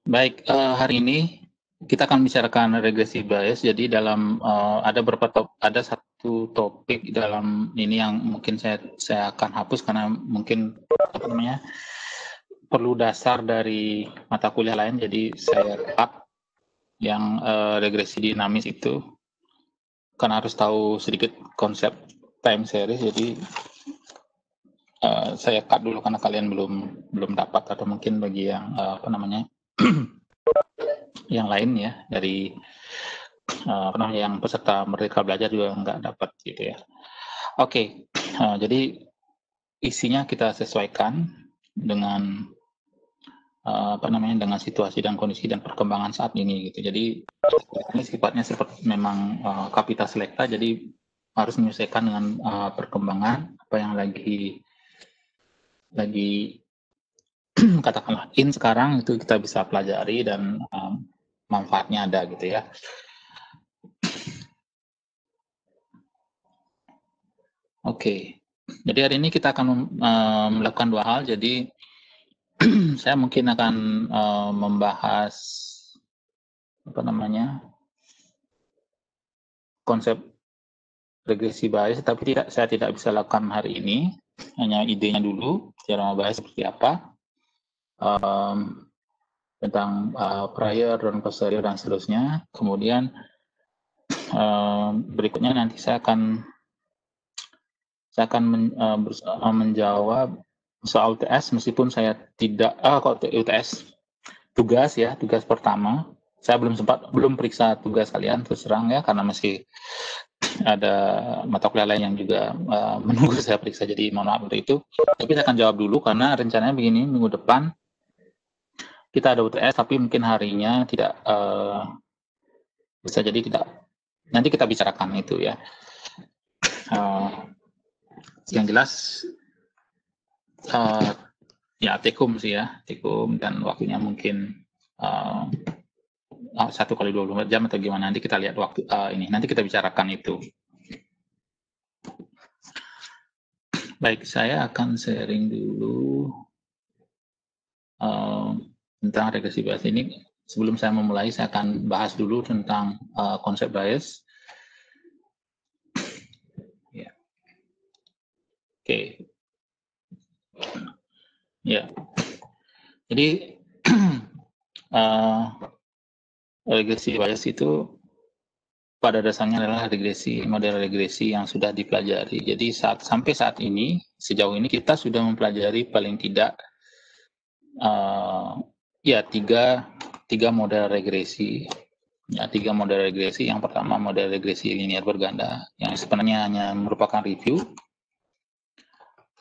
Baik, hari ini kita akan bicarakan regresi bias. Jadi dalam ada satu topik dalam ini yang mungkin saya akan hapus karena mungkin perlu dasar dari mata kuliah lain. Jadi saya cut yang regresi dinamis itu karena harus tahu sedikit konsep time series. Jadi saya cut dulu karena kalian belum dapat, atau mungkin bagi yang yang lain ya dari yang peserta Merdeka Belajar juga nggak dapat gitu ya. Oke, jadi isinya kita sesuaikan dengan dengan situasi dan kondisi dan perkembangan saat ini gitu. Jadi ini sifatnya seperti memang kapita selecta, jadi harus menyesuaikan dengan perkembangan apa yang lagi katakanlah in sekarang, itu kita bisa pelajari dan manfaatnya ada gitu ya. Oke, jadi hari ini kita akan melakukan dua hal. Jadi saya mungkin akan membahas konsep regresi bias, tapi saya tidak bisa lakukan hari ini. Hanya idenya dulu, cara membahas seperti apa, tentang prior dan posterior dan seterusnya. Kemudian berikutnya nanti saya akan menjawab soal UTS, meskipun saya tidak UTS tugas pertama. Saya belum periksa tugas kalian, terus terang ya, karena masih ada mata kuliah lain yang juga menunggu saya periksa, jadi mohon maaf untuk itu. Tapi saya akan jawab dulu karena rencananya begini, minggu depan kita ada UTS, tapi mungkin harinya tidak bisa, jadi nanti kita bicarakan itu ya. Yang jelas ya tekum dan waktunya mungkin 1 kali 24 jam atau gimana, nanti kita lihat waktu nanti kita bicarakan itu. Baik, saya akan sharing dulu tentang regresi bias ini. Sebelum saya memulai, saya akan bahas dulu tentang konsep bias. Ya. Oke. Ya. Jadi regresi bias itu pada dasarnya adalah model regresi yang sudah dipelajari. Jadi sampai saat ini, sejauh ini kita sudah mempelajari paling tidak tiga model regresi. Ya, 3 model regresi. Yang pertama model regresi linear berganda, yang sebenarnya hanya merupakan review,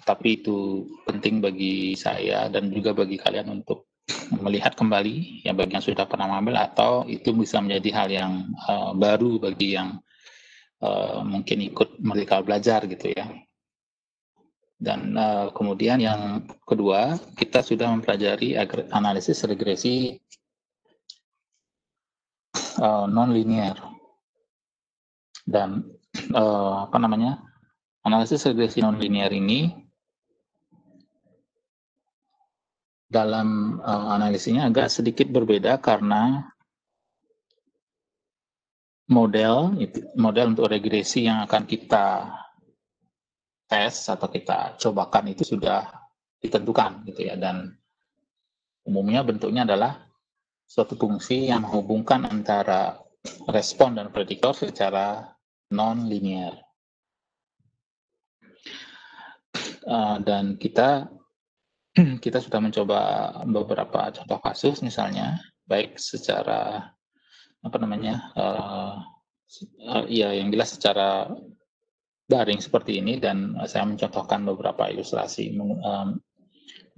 tapi itu penting bagi saya dan juga bagi kalian untuk melihat kembali, ya bagi yang sudah pernah mengambil, atau itu bisa menjadi hal yang baru bagi yang mungkin ikut Merdeka Belajar gitu ya. Dan kemudian yang kedua, kita sudah mempelajari analisis regresi non-linear. Dan analisis regresi non-linear ini dalam analisisnya agak sedikit berbeda karena model untuk regresi yang akan kita tes atau kita cobakan itu sudah ditentukan gitu ya, dan umumnya bentuknya adalah suatu fungsi yang menghubungkan antara respon dan prediktor secara non-linear. Dan kita sudah mencoba beberapa contoh kasus, misalnya baik secara yang jelas secara daring seperti ini, dan saya mencontohkan beberapa ilustrasi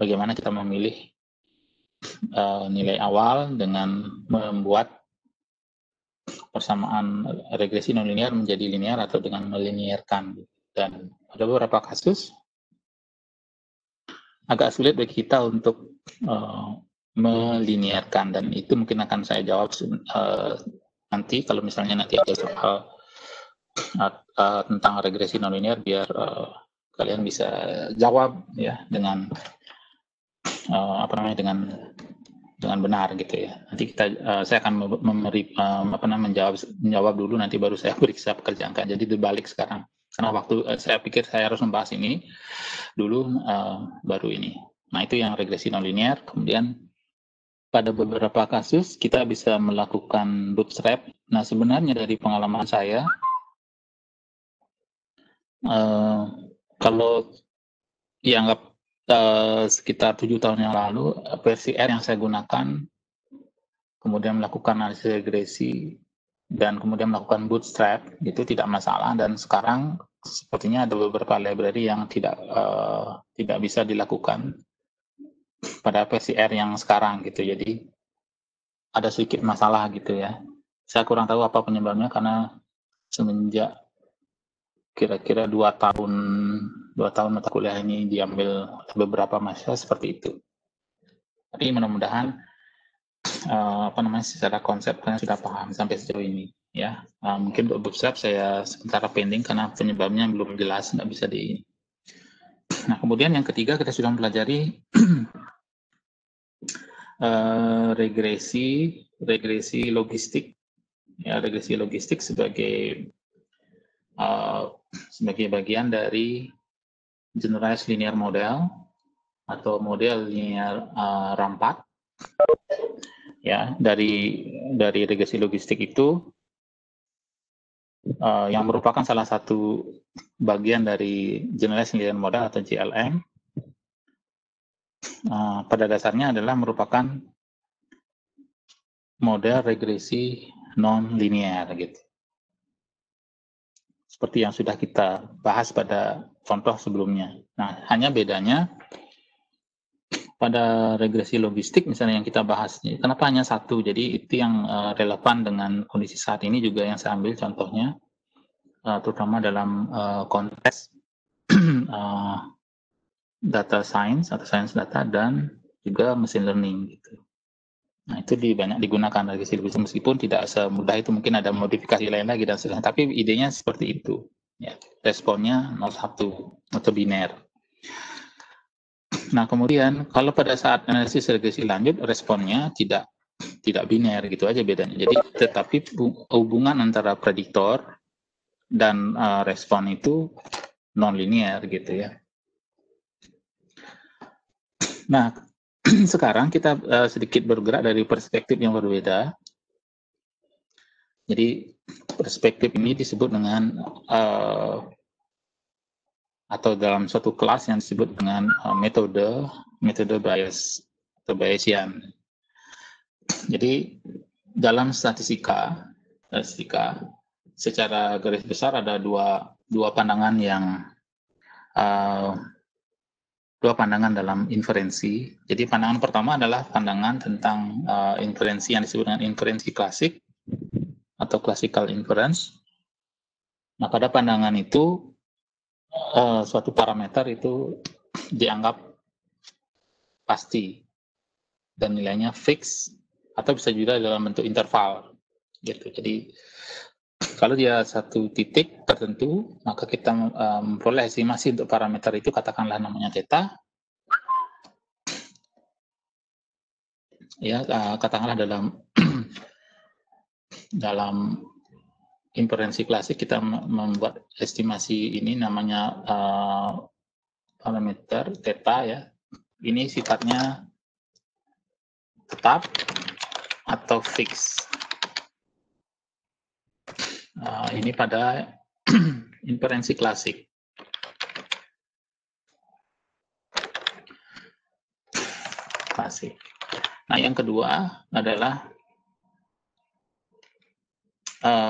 bagaimana kita memilih nilai awal dengan membuat persamaan regresi nonlinear menjadi linear atau dengan melinearkan. Dan ada beberapa kasus agak sulit bagi kita untuk melinearkan, dan itu mungkin akan saya jawab nanti kalau misalnya nanti ada soal tentang regresi nonlinear, biar kalian bisa jawab ya dengan dengan dengan benar gitu ya. Nanti saya akan menjawab dulu, nanti baru saya periksa pekerjaan kan. Jadi dibalik sekarang. Karena waktu saya pikir saya harus membahas ini dulu, baru ini. Nah, itu yang regresi nonlinear. Kemudian pada beberapa kasus kita bisa melakukan bootstrap. Nah, sebenarnya dari pengalaman saya, kalau dianggap sekitar 7 tahun yang lalu, versi R yang saya gunakan, kemudian melakukan analisis regresi, dan kemudian melakukan bootstrap, itu tidak masalah. Dan sekarang sepertinya ada beberapa library yang tidak bisa dilakukan pada versi R yang sekarang gitu. Jadi ada sedikit masalah gitu ya. Saya kurang tahu apa penyebabnya, karena semenjak kira-kira 2 tahun mata kuliah ini diambil beberapa mahasiswa seperti itu. Tapi mudah-mudahan secara konsep kalian sudah paham sampai sejauh ini ya. Mungkin untuk bootstrap saya sementara pending karena penyebabnya belum jelas, nggak bisa di. Nah, kemudian yang ketiga kita sudah mempelajari regresi logistik ya, regresi logistik sebagai bagian dari generalized linear model atau model linear rampat ya. Dari regresi logistik itu yang merupakan salah satu bagian dari generalized linear model atau GLM, pada dasarnya adalah merupakan model regresi non-linear gitu. Seperti yang sudah kita bahas pada contoh sebelumnya. Nah, hanya bedanya pada regresi logistik misalnya yang kita bahas, kenapa hanya satu? Jadi itu yang relevan dengan kondisi saat ini juga yang saya ambil contohnya, terutama dalam konteks data science atau science data dan juga machine learning gitu. Nah, itu banyak digunakan regresi logistik, meskipun tidak semudah itu, mungkin ada modifikasi lain lagi dan sebagainya, tapi idenya seperti itu. Ya, responnya 0-1 atau biner. Nah, kemudian kalau pada saat analisis regresi lanjut, responnya tidak biner, gitu aja bedanya. Jadi tetapi hubungan antara prediktor dan respon itu non-linear gitu ya. Nah, sekarang kita sedikit bergerak dari perspektif yang berbeda. Jadi perspektif ini disebut dengan atau dalam suatu kelas yang disebut dengan metode bias atau Bayesian. Jadi dalam statistika secara garis besar ada dua pandangan dalam inferensi. Jadi pandangan pertama adalah pandangan tentang inferensi yang disebut dengan inferensi klasik atau classical inference. Nah, pada pandangan itu suatu parameter itu dianggap pasti dan nilainya fix atau bisa juga dalam bentuk interval gitu. Jadi kalau dia satu titik tertentu, maka kita memperoleh estimasi untuk parameter itu, katakanlah namanya theta. Ya, katakanlah dalam inferensi klasik kita membuat estimasi ini namanya parameter theta ya. Ini sifatnya tetap atau fix. Ini pada inferensi klasik. Nah, yang kedua adalah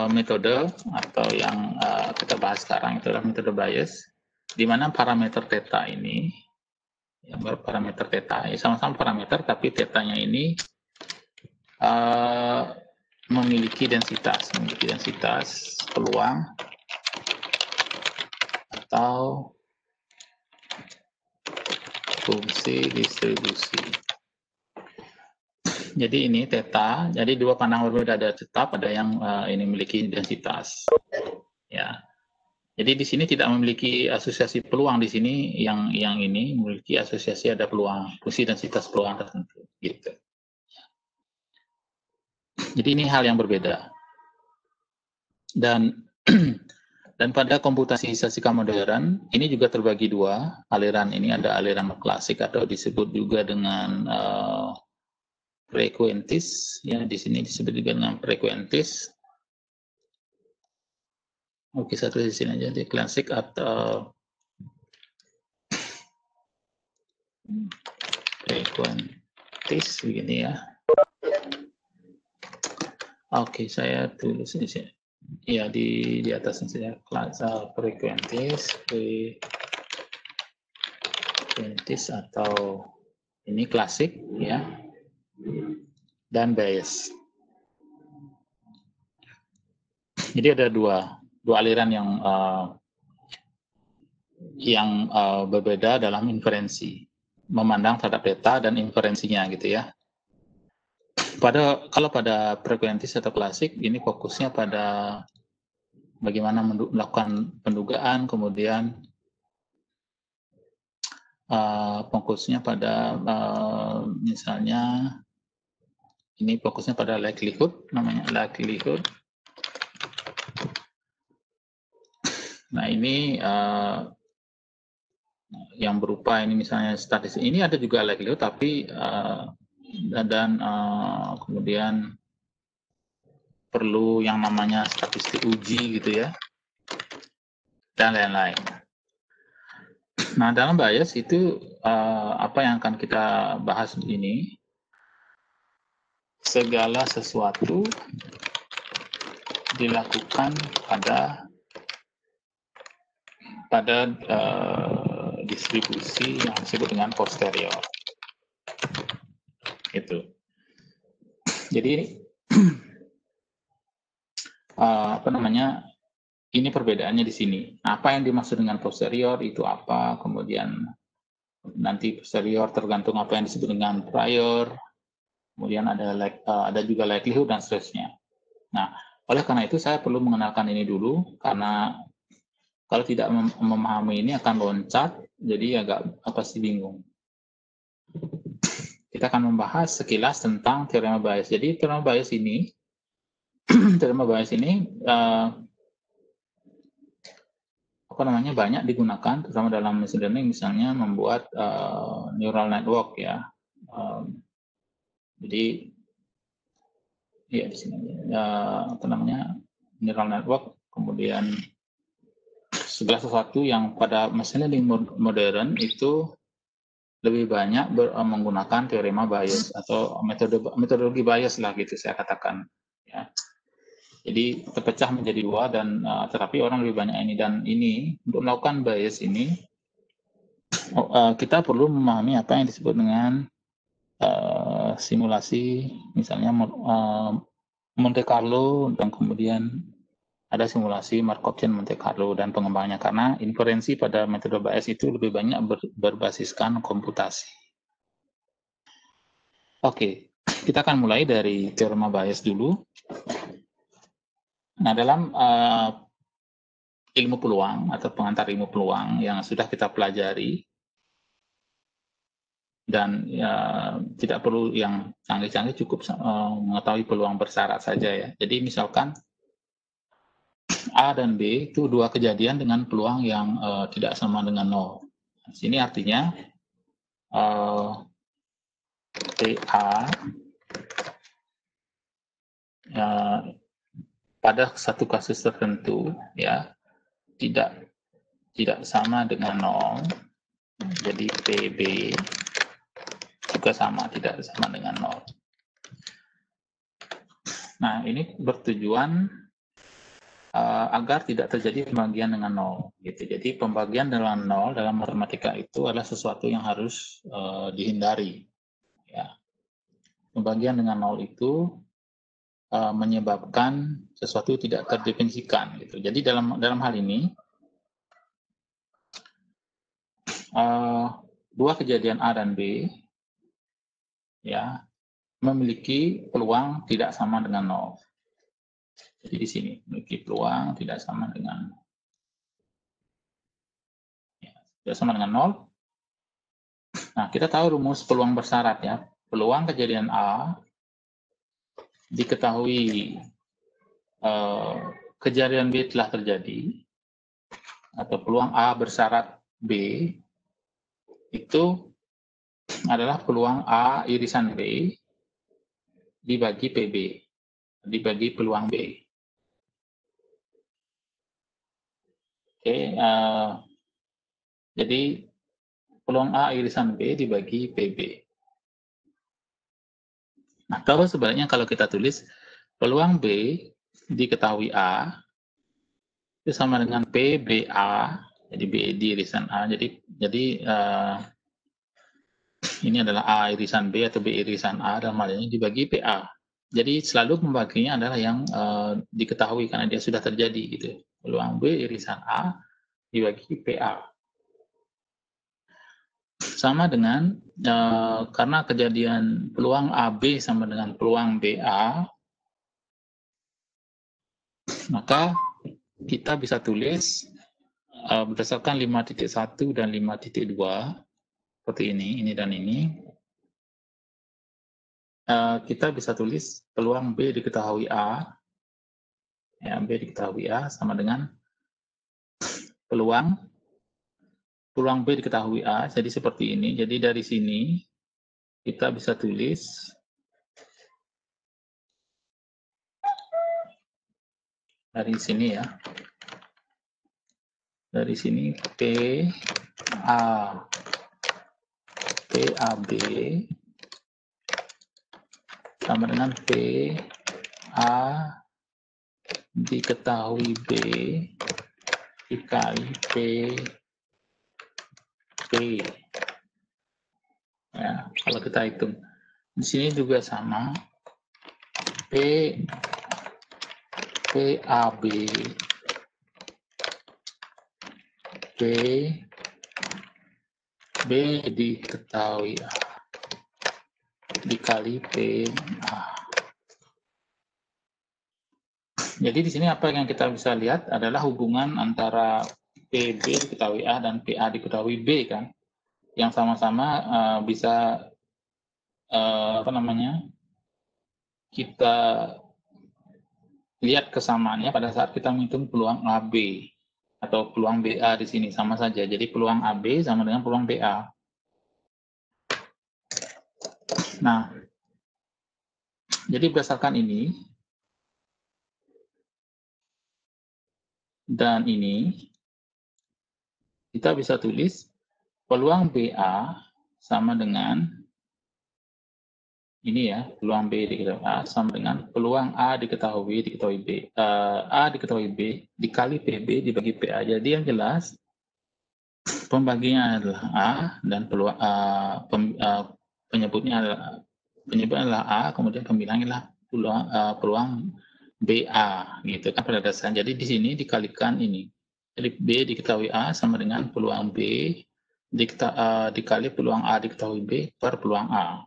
metode atau yang kita bahas sekarang itu adalah metode bias, di mana parameter theta ini, parameter theta sama-sama parameter, tapi tetanya ini memiliki densitas peluang atau fungsi distribusi. Jadi ini theta, jadi dua pandangan berbeda, ada tetap, ada yang ini memiliki densitas. Ya. Jadi di sini tidak memiliki asosiasi peluang, di sini yang ini memiliki asosiasi ada peluang, fungsi densitas peluang tertentu gitu. Jadi ini hal yang berbeda. Dan dan pada komputasi statistika modern ini juga terbagi dua aliran. Ini ada aliran klasik atau disebut juga dengan frekuentis, ya di sini disebut juga dengan frekuentis. Oke, satu di sini aja di klasik atau frekuentis begini ya. Oke, saya tulis di sini. Ya, di atasnya saya kelas frekuentis atau ini klasik ya, dan bias. Jadi ada dua aliran yang berbeda dalam inferensi, memandang terhadap data dan inferensinya gitu ya. Kalau pada frekuentis atau klasik ini fokusnya pada bagaimana melakukan pendugaan, kemudian fokusnya pada misalnya ini fokusnya pada likelihood, namanya likelihood. Nah ini yang berupa ini misalnya statistik, ini ada juga likelihood tapi dan kemudian perlu yang namanya statistik uji gitu ya, dan lain-lain. Nah dalam bias itu apa yang akan kita bahas ini, segala sesuatu dilakukan pada distribusi yang disebut dengan posterior. Itu. Jadi apa namanya? Ini perbedaannya di sini. Apa yang dimaksud dengan posterior itu apa? Kemudian nanti posterior tergantung apa yang disebut dengan prior. Kemudian ada juga likelihood dan seterusnya. Nah, oleh karena itu saya perlu mengenalkan ini dulu karena kalau tidak memahami ini akan loncat, jadi agak pasti bingung. Kita akan membahas sekilas tentang teorema Bayes. Jadi teorema Bayes ini, apa namanya, banyak digunakan, terutama dalam machine learning, misalnya membuat neural network ya. Jadi ya di sini apa namanya, neural network, kemudian segala sesuatu yang pada machine learning modern itu lebih banyak menggunakan teorema Bayes atau metodologi Bayes lah gitu saya katakan ya. Jadi terpecah menjadi dua dan tetapi orang lebih banyak ini, dan ini untuk melakukan Bayes ini kita perlu memahami apa yang disebut dengan simulasi, misalnya Monte Carlo, dan kemudian ada simulasi Markovian Monte Carlo dan pengembangnya, karena inferensi pada metode Bayes itu lebih banyak berbasiskan komputasi. Oke, kita akan mulai dari teorema Bayes dulu. Nah, dalam ilmu peluang atau pengantar ilmu peluang yang sudah kita pelajari, dan ya, tidak perlu yang canggih-canggih, cukup mengetahui peluang bersyarat saja ya. Jadi misalkan A dan B itu dua kejadian dengan peluang yang tidak sama dengan 0. Di sini artinya TA pada satu kasus tertentu ya tidak sama dengan 0. Jadi PB juga tidak sama dengan 0. Nah, ini bertujuan agar tidak terjadi pembagian dengan 0. Gitu. Jadi pembagian dengan 0 dalam matematika itu adalah sesuatu yang harus dihindari. Ya. Pembagian dengan 0 itu menyebabkan sesuatu tidak terdefinisikan. Gitu. Jadi dalam hal ini dua kejadian A dan B ya memiliki peluang tidak sama dengan 0. Jadi di sini memiliki peluang tidak sama dengan 0. Nah, kita tahu rumus peluang bersyarat ya. Peluang kejadian A diketahui kejadian B telah terjadi, atau peluang A bersyarat B, itu adalah peluang A irisan B dibagi PB, dibagi peluang B. Oke, jadi peluang A irisan B dibagi PB. Atau sebaliknya kalau kita tulis peluang B diketahui A itu sama dengan PBA, jadi B di irisan A. Jadi ini adalah A irisan B atau B irisan A dalam hal ini dibagi PA. Jadi selalu pembaginya adalah yang diketahui karena dia sudah terjadi gitu. Peluang B irisan A dibagi PA. Sama dengan karena kejadian peluang AB sama dengan peluang BA, maka kita bisa tulis berdasarkan 5.1 dan 5.2 seperti ini dan ini. Kita bisa tulis peluang B diketahui A, ya, B diketahui A sama dengan peluang B diketahui A, jadi seperti ini. Jadi dari sini kita bisa tulis dari sini ya, dari sini PAB sama dengan PA diketahui B dikali P. Ya, kalau kita hitung di sini juga sama, PAB B diketahui A dikali PA. Jadi di sini apa yang kita bisa lihat adalah hubungan antara PB diketahui A dan PA diketahui B kan, yang sama-sama bisa kita lihat kesamaannya pada saat kita menghitung peluang AB atau peluang BA di sini sama saja. Jadi peluang AB sama dengan peluang BA. Nah, jadi berdasarkan ini dan ini, kita bisa tulis peluang BA sama dengan ini ya, peluang B diketahui A sama dengan peluang A diketahui B. A diketahui B dikali PB dibagi PA. Jadi yang jelas pembaginya adalah A dan peluang penyebutnya adalah A, kemudian pembilangnya adalah peluang BA gitu kan pada dasarnya. Jadi di sini dikalikan ini. Jadi B diketahui A sama dengan peluang B dikali peluang A diketahui B per peluang A.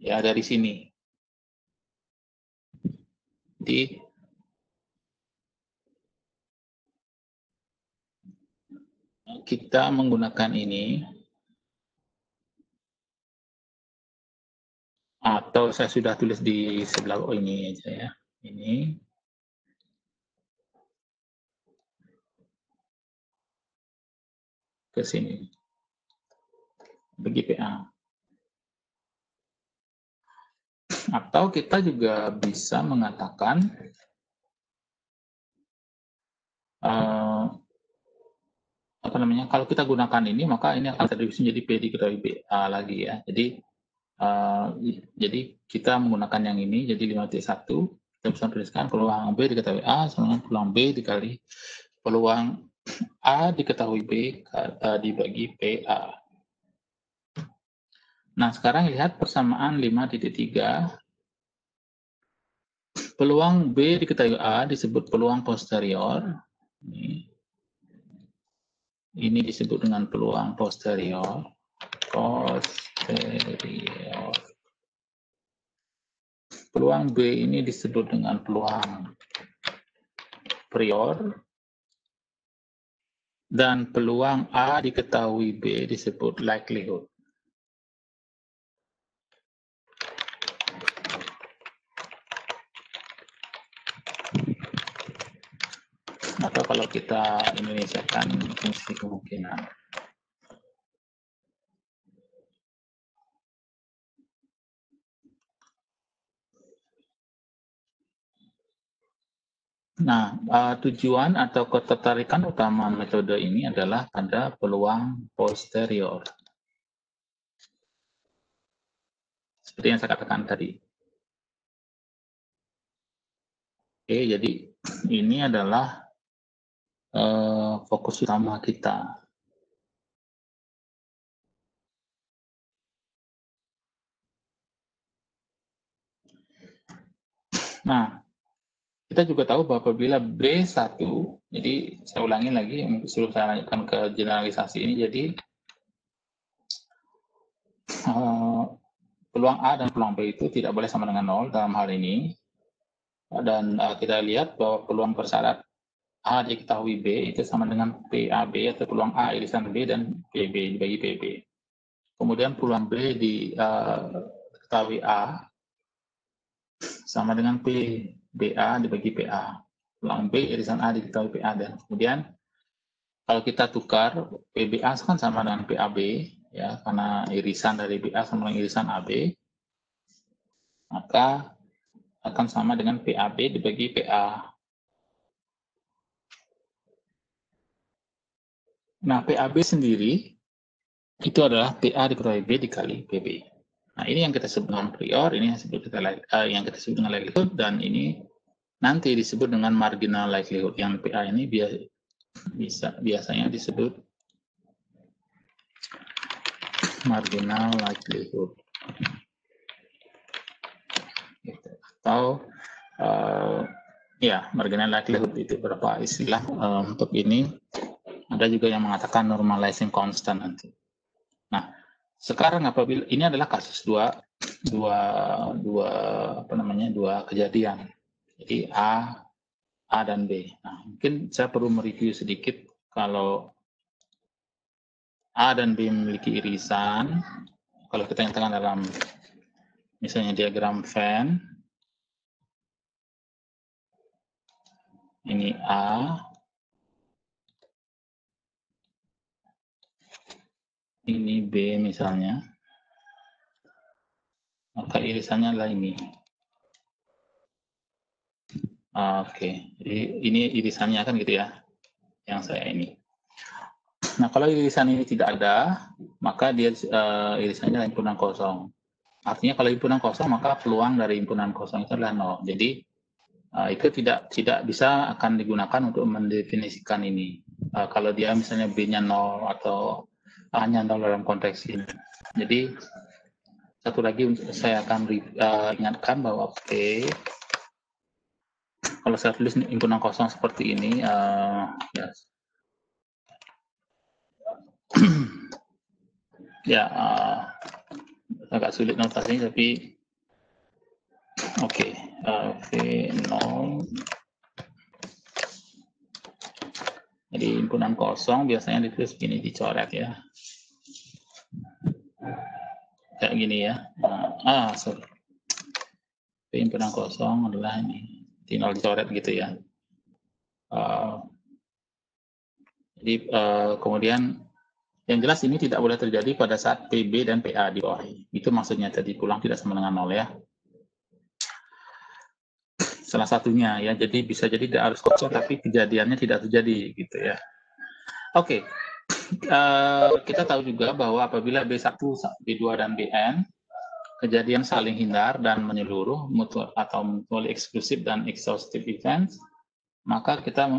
Ya, dari sini. Kita menggunakan ini, atau saya sudah tulis di sebelah ini aja ya. Ini ke sini. Bagi PA. Atau kita juga bisa mengatakan kalau kita gunakan ini maka ini akan terdistribusi menjadi P diketahui BA lagi ya. Jadi kita menggunakan yang ini jadi 5.1, kita bisa tuliskan peluang B diketahui A sama dengan peluang B dikali peluang A diketahui B dibagi PA. Nah, sekarang lihat persamaan 5.3. Peluang B diketahui A disebut peluang posterior. Ini disebut dengan peluang posterior. Peluang B ini disebut dengan peluang prior. Dan peluang A diketahui B disebut likelihood. atau kalau kita Indonesiakan fungsi kemungkinan. Nah, tujuan atau ketertarikan utama metode ini adalah pada peluang posterior. Seperti yang saya katakan tadi. Oke, jadi ini adalah fokus utama kita. Nah, kita juga tahu bahwa apabila B1, jadi saya ulangi lagi sebelum saya lanjutkan ke generalisasi ini, jadi peluang A dan peluang B itu tidak boleh sama dengan 0 dalam hal ini. Dan kita lihat bahwa peluang persyarat A diketahui B itu sama dengan PAB atau peluang A irisan B dan PB dibagi PB. Kemudian peluang B diketahui A sama dengan PBA dibagi PA. Peluang B irisan A diketahui PA, dan kemudian kalau kita tukar PBA kan sama dengan PAB ya, karena irisan dari BA sama dengan irisan AB, maka akan sama dengan PAB dibagi PA. Nah, PAB sendiri itu adalah PA dikali B dikali PB. Nah, ini yang kita sebut dengan prior, ini yang kita sebut dengan likelihood, dan ini nanti disebut dengan marginal likelihood. Yang PA ini biasanya disebut marginal likelihood. Gitu. Atau ya, marginal likelihood itu beberapa istilah untuk ini. Ada juga yang mengatakan normalizing constant nanti. Nah, sekarang apabila ini adalah kasus dua kejadian. Jadi A dan B. Nah, mungkin saya perlu mereview sedikit. Kalau A dan B memiliki irisan, kalau kita nyatakan dalam misalnya diagram Venn, ini A, ini B misalnya, maka irisannya adalah ini. Oke, jadi ini irisannya kan gitu ya, yang saya ini. Nah, kalau irisan ini tidak ada, maka dia irisannya adalah himpunan kosong. Artinya kalau himpunan kosong, maka peluang dari himpunan kosong itu adalah 0. Jadi itu tidak bisa akan digunakan untuk mendefinisikan ini. Kalau dia misalnya B-nya 0 atau A-nya 0 dalam konteks ini. Jadi satu lagi saya akan ingatkan bahwa P, kalau saya tulis himpunan kosong seperti ini, ya, ya agak sulit notasinya, tapi oke, V0. Jadi himpunan kosong biasanya ditulis begini, dicoret ya. Kayak gini ya. Sorry. Himpunan kosong adalah ini. Tinggal dicoret gitu ya. Jadi kemudian yang jelas ini tidak boleh terjadi pada saat PB dan PA di bawah. Itu maksudnya tadi pulang tidak sama dengan 0 ya. Salah satunya ya. Jadi bisa jadi tidak harus kosong tapi kejadiannya tidak terjadi gitu ya. Oke. Kita tahu juga bahwa apabila B1, B2 dan Bn kejadian saling hindar dan menyeluruh atau mutually eksklusif dan exhaustive events, maka kita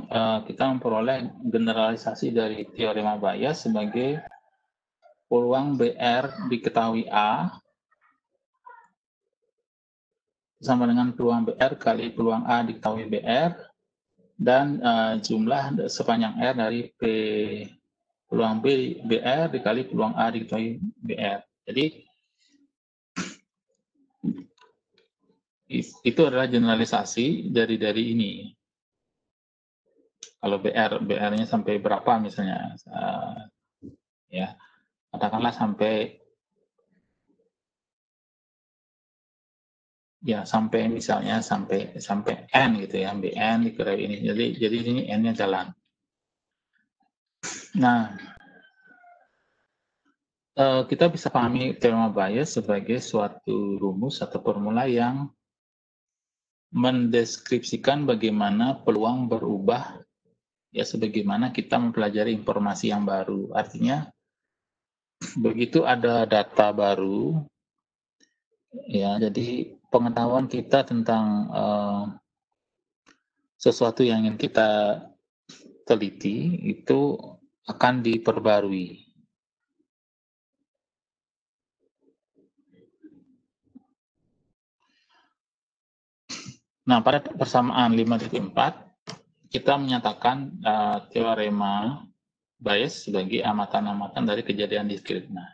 memperoleh generalisasi dari teorema Bayes sebagai peluang BR diketahui A sama dengan peluang BR kali peluang A diketahui BR, dan jumlah sepanjang R dari peluang BR dikali peluang A diketahui BR. Jadi itu adalah generalisasi dari ini. Kalau BR-nya sampai berapa misalnya, ya katakanlah sampai ya sampai misalnya sampai n gitu ya, bn dikira ini. Jadi ini n-nya jalan. Nah, kita bisa pahami teorema Bayes sebagai suatu rumus atau formula yang mendeskripsikan bagaimana peluang berubah ya sebagaimana kita mempelajari informasi yang baru. Artinya begitu ada data baru ya, jadi pengetahuan kita tentang sesuatu yang ingin kita teliti itu akan diperbarui. Nah, pada persamaan 5.4 kita menyatakan teorema Bayes sebagai amatan-amatan dari kejadian diskrit. Nah,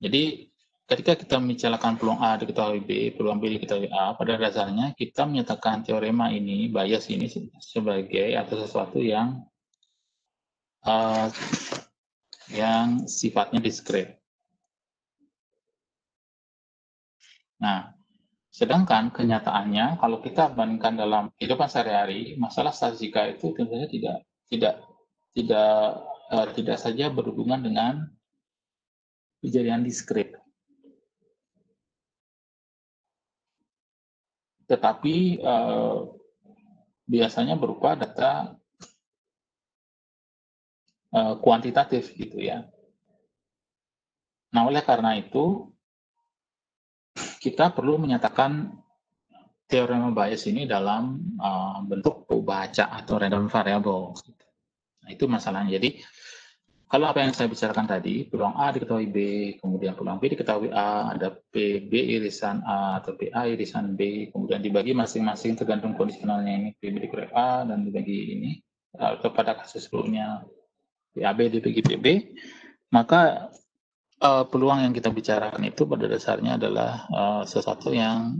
jadi ketika kita membicarakan peluang A diketahui B, peluang B diketahui A, pada dasarnya kita menyatakan teorema ini, Bayes ini sebagai atau sesuatu yang sifatnya diskrit. Nah, sedangkan kenyataannya kalau kita bandingkan dalam kehidupan sehari-hari, masalah statistika itu tentunya tidak saja berhubungan dengan kejadian diskrit, tetapi biasanya berupa data kuantitatif gitu ya. Nah, oleh karena itu kita perlu menyatakan teorema Bayes ini dalam bentuk baca atau random variable. Nah, itu masalahnya. Jadi kalau apa yang saya bicarakan tadi, peluang A diketahui B, kemudian peluang B diketahui A, ada PB irisan A atau PA irisan B, kemudian dibagi masing-masing tergantung kondisionalnya ini, PB diketahui A dan dibagi ini, atau pada kasus sebelumnya PAB dibagi PB, maka peluang yang kita bicarakan itu pada dasarnya adalah sesuatu yang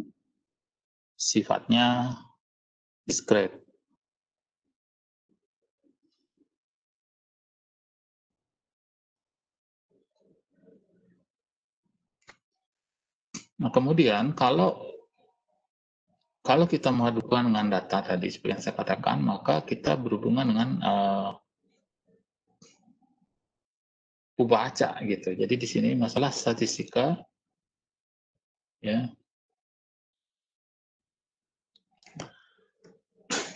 sifatnya diskret. Nah, kemudian kalau kita menghadapkan dengan data tadi seperti yang saya katakan, maka kita berhubungan dengan baca gitu. Jadi di sini masalah statistika ya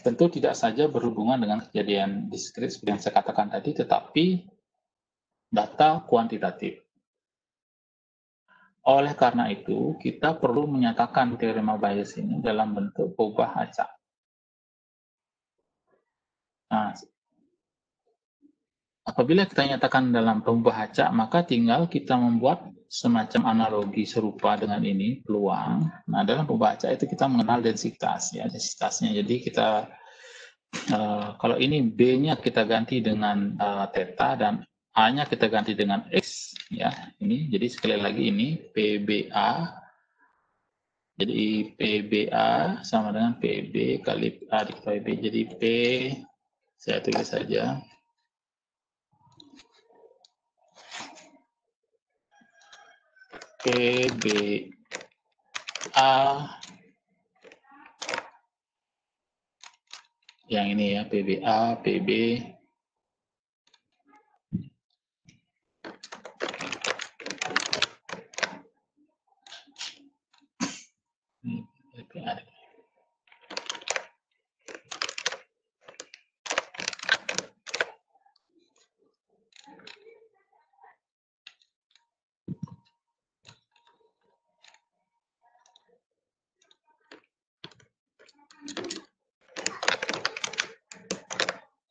tentu tidak saja berhubungan dengan kejadian diskrit seperti yang saya katakan tadi, tetapi data kuantitatif. Oleh karena itu, kita perlu menyatakan teorema Bayes ini dalam bentuk peubah acak. Nah, apabila kita nyatakan dalam peubah acak, maka tinggal kita membuat semacam analogi serupa dengan ini, peluang. Nah, dalam peubah acak itu kita mengenal densitas, ya, densitasnya. Jadi kita, kalau ini B-nya kita ganti dengan theta dan A-nya kita ganti dengan X, ya, ini. Jadi sekali lagi ini PBA. Jadi PBA sama dengan PB kali A dikali B. Jadi P, saya tulis saja. PBA yang ini ya, PBA, PB,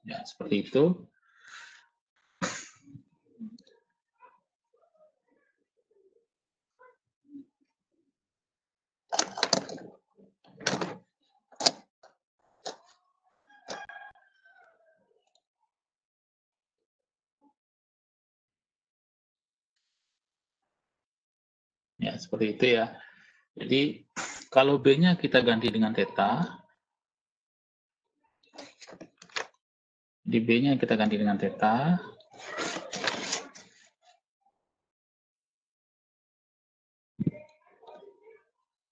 ya seperti itu. Ya, seperti itu ya. Jadi kalau B-nya kita ganti dengan theta, di B-nya kita ganti dengan theta,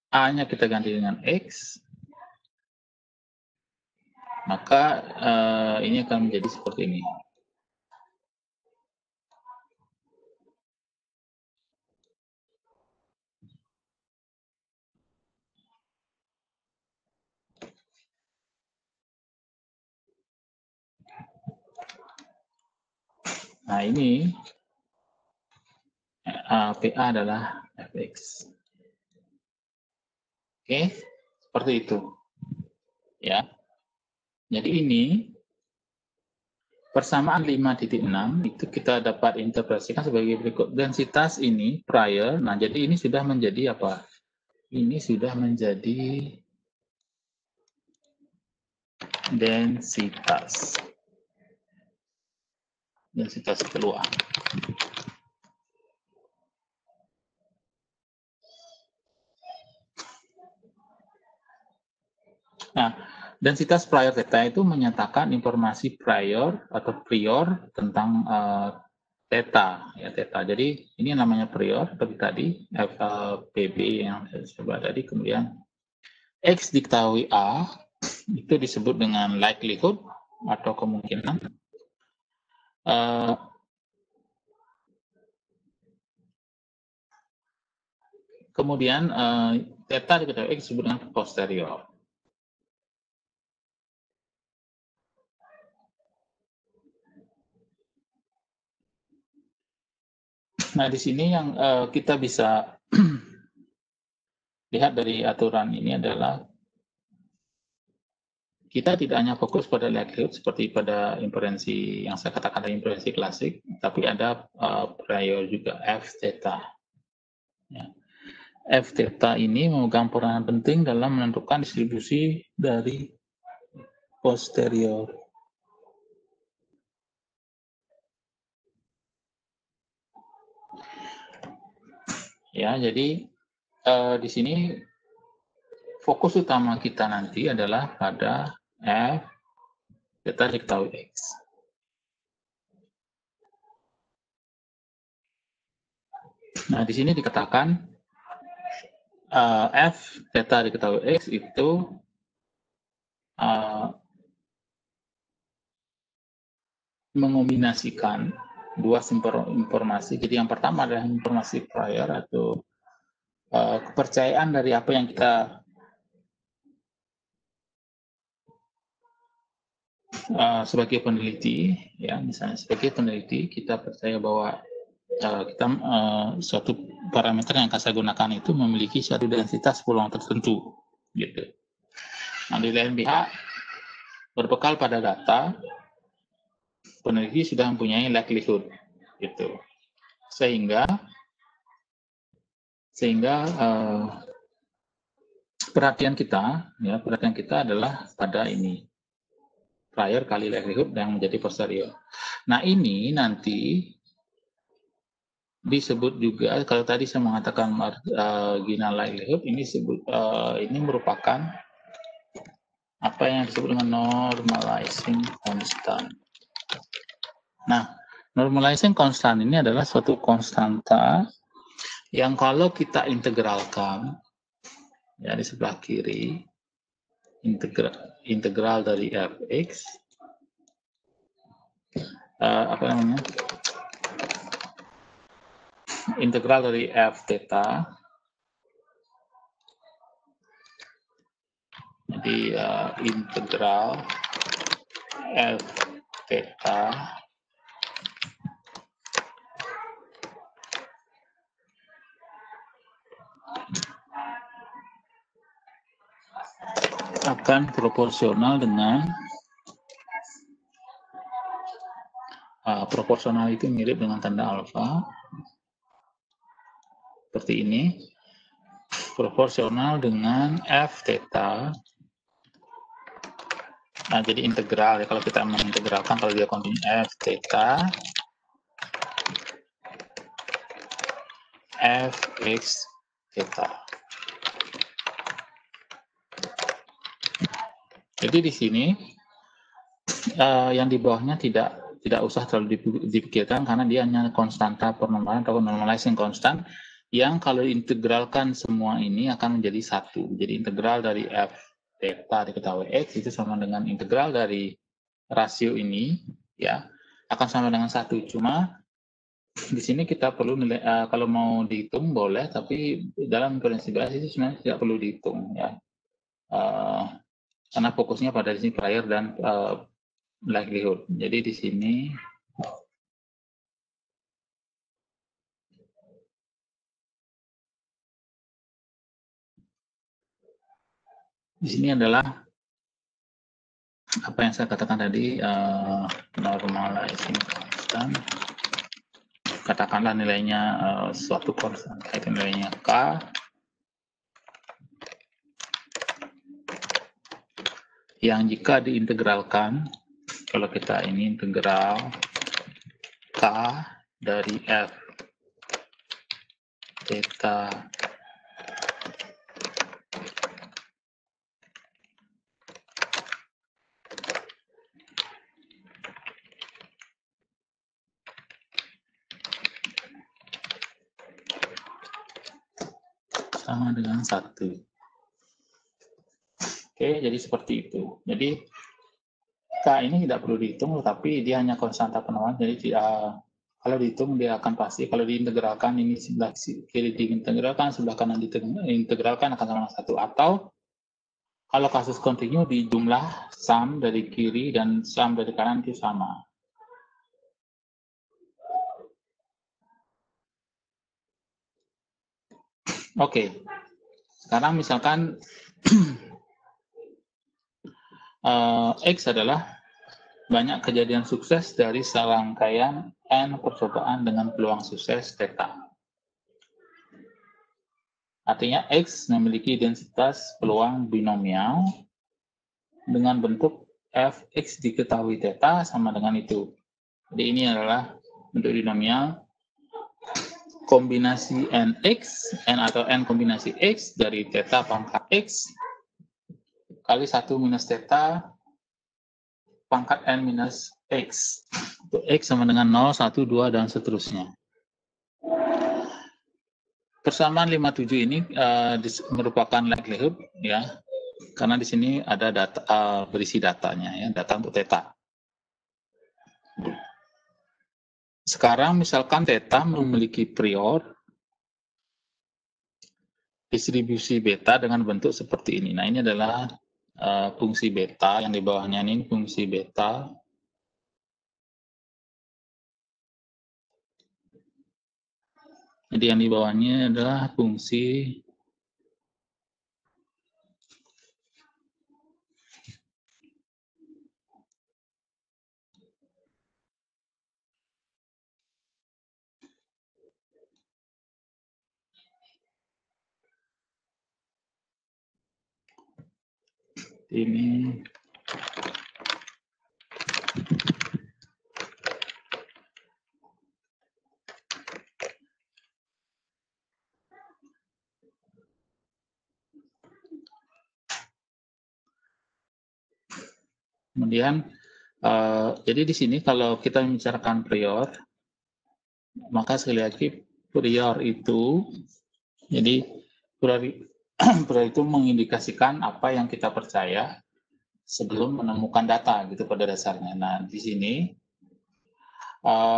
A-nya kita ganti dengan X, maka ini akan menjadi seperti ini. Nah, ini PA adalah Fx. Oke, seperti itu. Ya. Jadi ini persamaan 5.6 itu kita dapat interpretasikan sebagai berikut. Densitas ini prior, nah jadi ini sudah menjadi apa? Ini sudah menjadi densitas keluar. Nah, densitas prior theta itu menyatakan informasi prior tentang theta, ya theta. Jadi ini namanya prior seperti tadi PB yang saya coba tadi. Kemudian X diketahui A itu disebut dengan likelihood atau kemungkinan. Kemudian theta diketahui X disebut dengan posterior. Nah, di sini yang kita bisa lihat dari aturan ini adalah kita tidak hanya fokus pada likelihood seperti pada inferensi yang saya katakan dari inferensi klasik, tapi ada prior juga F theta. Ya. F theta ini memegang peranan penting dalam menentukan distribusi dari posterior. Ya, jadi di sini fokus utama kita nanti adalah pada F theta diketahui X. Nah, di sini dikatakan F theta diketahui X itu mengombinasikan dua sumber informasi. Jadi yang pertama adalah informasi prior atau kepercayaan dari apa yang kita sebagai peneliti, ya misalnya sebagai peneliti kita percaya bahwa suatu parameter yang akan saya gunakan itu memiliki suatu densitas peluang tertentu, gitu. Nah, di lain pihak berbekal pada data, peneliti sudah mempunyai likelihood, gitu. Sehingga perhatian kita adalah pada ini, prior kali likelihood yang menjadi posterior. Nah, ini nanti disebut juga, kalau tadi saya mengatakan marginal likelihood, ini merupakan apa yang disebut dengan normalizing constant. Nah, normalizing constant ini adalah suatu konstanta yang kalau kita integralkan, ya di sebelah kiri, integral dari fx, integral dari f theta, jadi integral f theta akan proporsional dengan proporsional itu mirip dengan tanda alfa seperti ini, proporsional dengan f theta. Nah, jadi integral ya, kalau kita mengintegralkan, kalau dia kontinu f theta fx theta. Jadi di sini yang di bawahnya tidak usah terlalu dipikirkan karena dia hanya konstanta pernomoran atau normalizing constant. yang kalau diintegralkan semua ini akan menjadi satu. Jadi integral dari f theta diketahui x itu sama dengan integral dari rasio ini, ya, akan sama dengan satu. Cuma di sini kita perlu nilai, kalau mau dihitung boleh, tapi dalam integrasi itu sebenarnya tidak perlu dihitung, ya, karena fokusnya pada di sini prior dan likelihood. Jadi di sini adalah apa yang saya katakan tadi, normalizing constant. Katakanlah nilainya suatu konstan, itu nilainya k, yang jika diintegralkan, kalau kita ini integral k dari f theta sama dengan 1. Oke, jadi seperti itu. Jadi K ini tidak perlu dihitung, tapi dia hanya konstanta penuhan, jadi tidak, kalau dihitung dia akan pasti, kalau diintegralkan ini sebelah kiri diintegralkan, sebelah kanan diintegralkan akan sama 1. Atau kalau kasus kontinu di jumlah sum dari kiri dan sum dari kanan itu sama. Oke, sekarang misalkan X adalah banyak kejadian sukses dari serangkaian N percobaan dengan peluang sukses theta. Artinya X memiliki densitas peluang binomial dengan bentuk Fx diketahui theta sama dengan itu. Jadi ini adalah bentuk binomial kombinasi Nx, N atau N kombinasi X dari theta pangkat X kali 1 minus theta pangkat N minus X. Untuk X sama dengan 0, 1, 2, dan seterusnya. Persamaan 57 ini merupakan likelihood, ya, karena di sini ada data, berisi datanya, ya, data untuk theta. Sekarang misalkan theta memiliki prior distribusi beta dengan bentuk seperti ini. Nah, ini adalah fungsi beta, yang di bawahnya ini fungsi beta. Jadi yang di bawahnya adalah fungsi ini. Kemudian, jadi di sini kalau kita membicarakan prior, maka sekali lagi prior itu, jadi prior itu mengindikasikan apa yang kita percaya sebelum menemukan data gitu pada dasarnya. Nah, di sini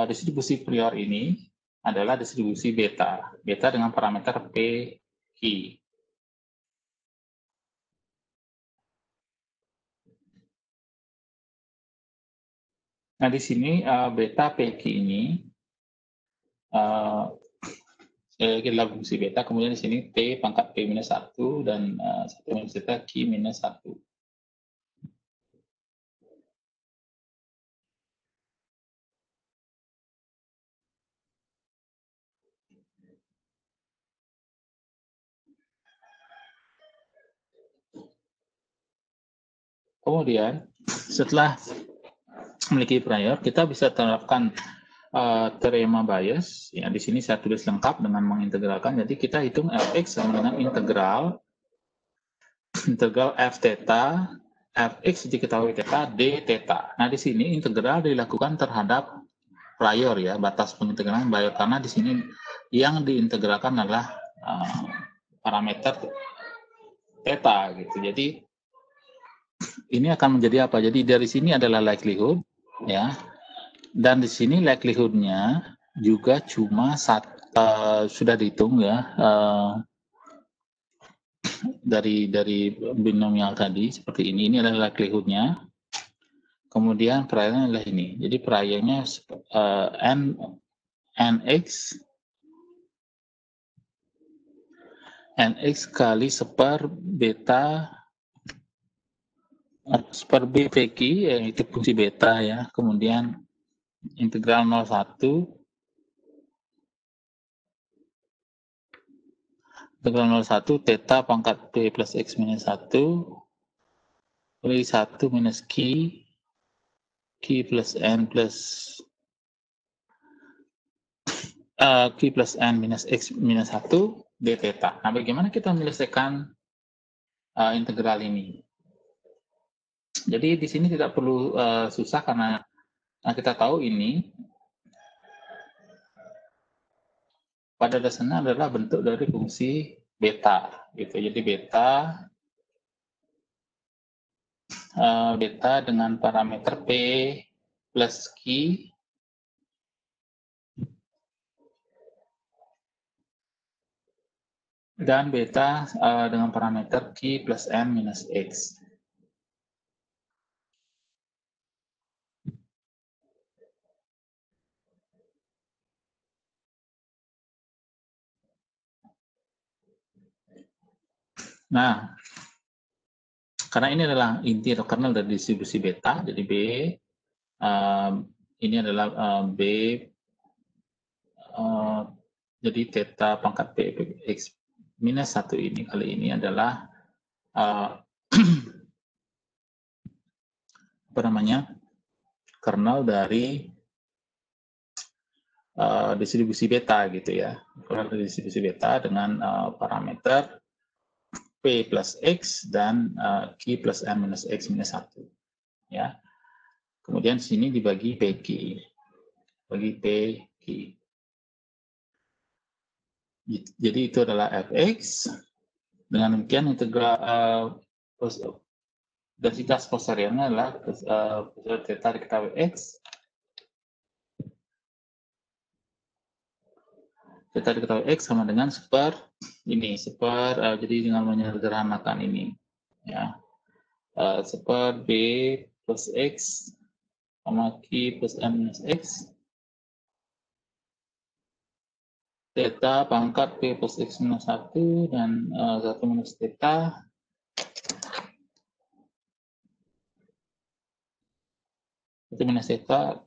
distribusi prior ini adalah distribusi beta dengan parameter P, Q. Nah, di sini beta PQ ini adalah fungsi beta, kemudian di sini T pangkat P minus 1 dan 1 minus theta Q minus 1. Kemudian, setelah memiliki prior, kita bisa terapkan teorema Bayes. Ya, di sini saya tulis lengkap dengan mengintegralkan. Jadi kita hitung Fx sama dengan integral f theta Fx diketahui theta d theta. Nah, di sini integral dilakukan terhadap prior, ya, batas pengintegralan prior, karena di sini yang diintegralkan adalah parameter theta gitu. Jadi ini akan menjadi apa? Jadi dari sini adalah likelihood, ya, dan di sini likelihoodnya juga cuma sudah dihitung ya dari binomial tadi seperti ini. Ini adalah likelihoodnya. Kemudian perayanya adalah ini. Jadi perayanya nx kali seper beta per b pq, yaitu fungsi beta ya. Kemudian integral 01 theta pangkat p plus x minus 1 kali 1 minus q plus n plus q plus n minus x minus 1 d theta. Nah, bagaimana kita menyelesaikan integral ini? Jadi di sini tidak perlu susah karena kita tahu ini pada dasarnya adalah bentuk dari fungsi beta gitu. Jadi beta dengan parameter p plus q dan beta dengan parameter q plus n minus x. Nah, karena ini adalah inti atau kernel dari distribusi beta, jadi B ini adalah B, jadi theta pangkat P x minus 1 ini kali ini adalah apa namanya, kernel dari distribusi beta gitu ya, kernel dari distribusi beta dengan parameter P plus X dan Q plus N minus X minus 1. Ya. Kemudian sini dibagi PQ. Bagi PQ. Jadi itu adalah Fx. Dengan demikian integral densitas posteriornya adalah theta diketahui X. Theta diketahui X sama dengan seper ini, jadi dengan menyederhanakan ini ya, seper B plus X sama Q plus M minus X theta pangkat P plus X minus 1 dan 1 minus theta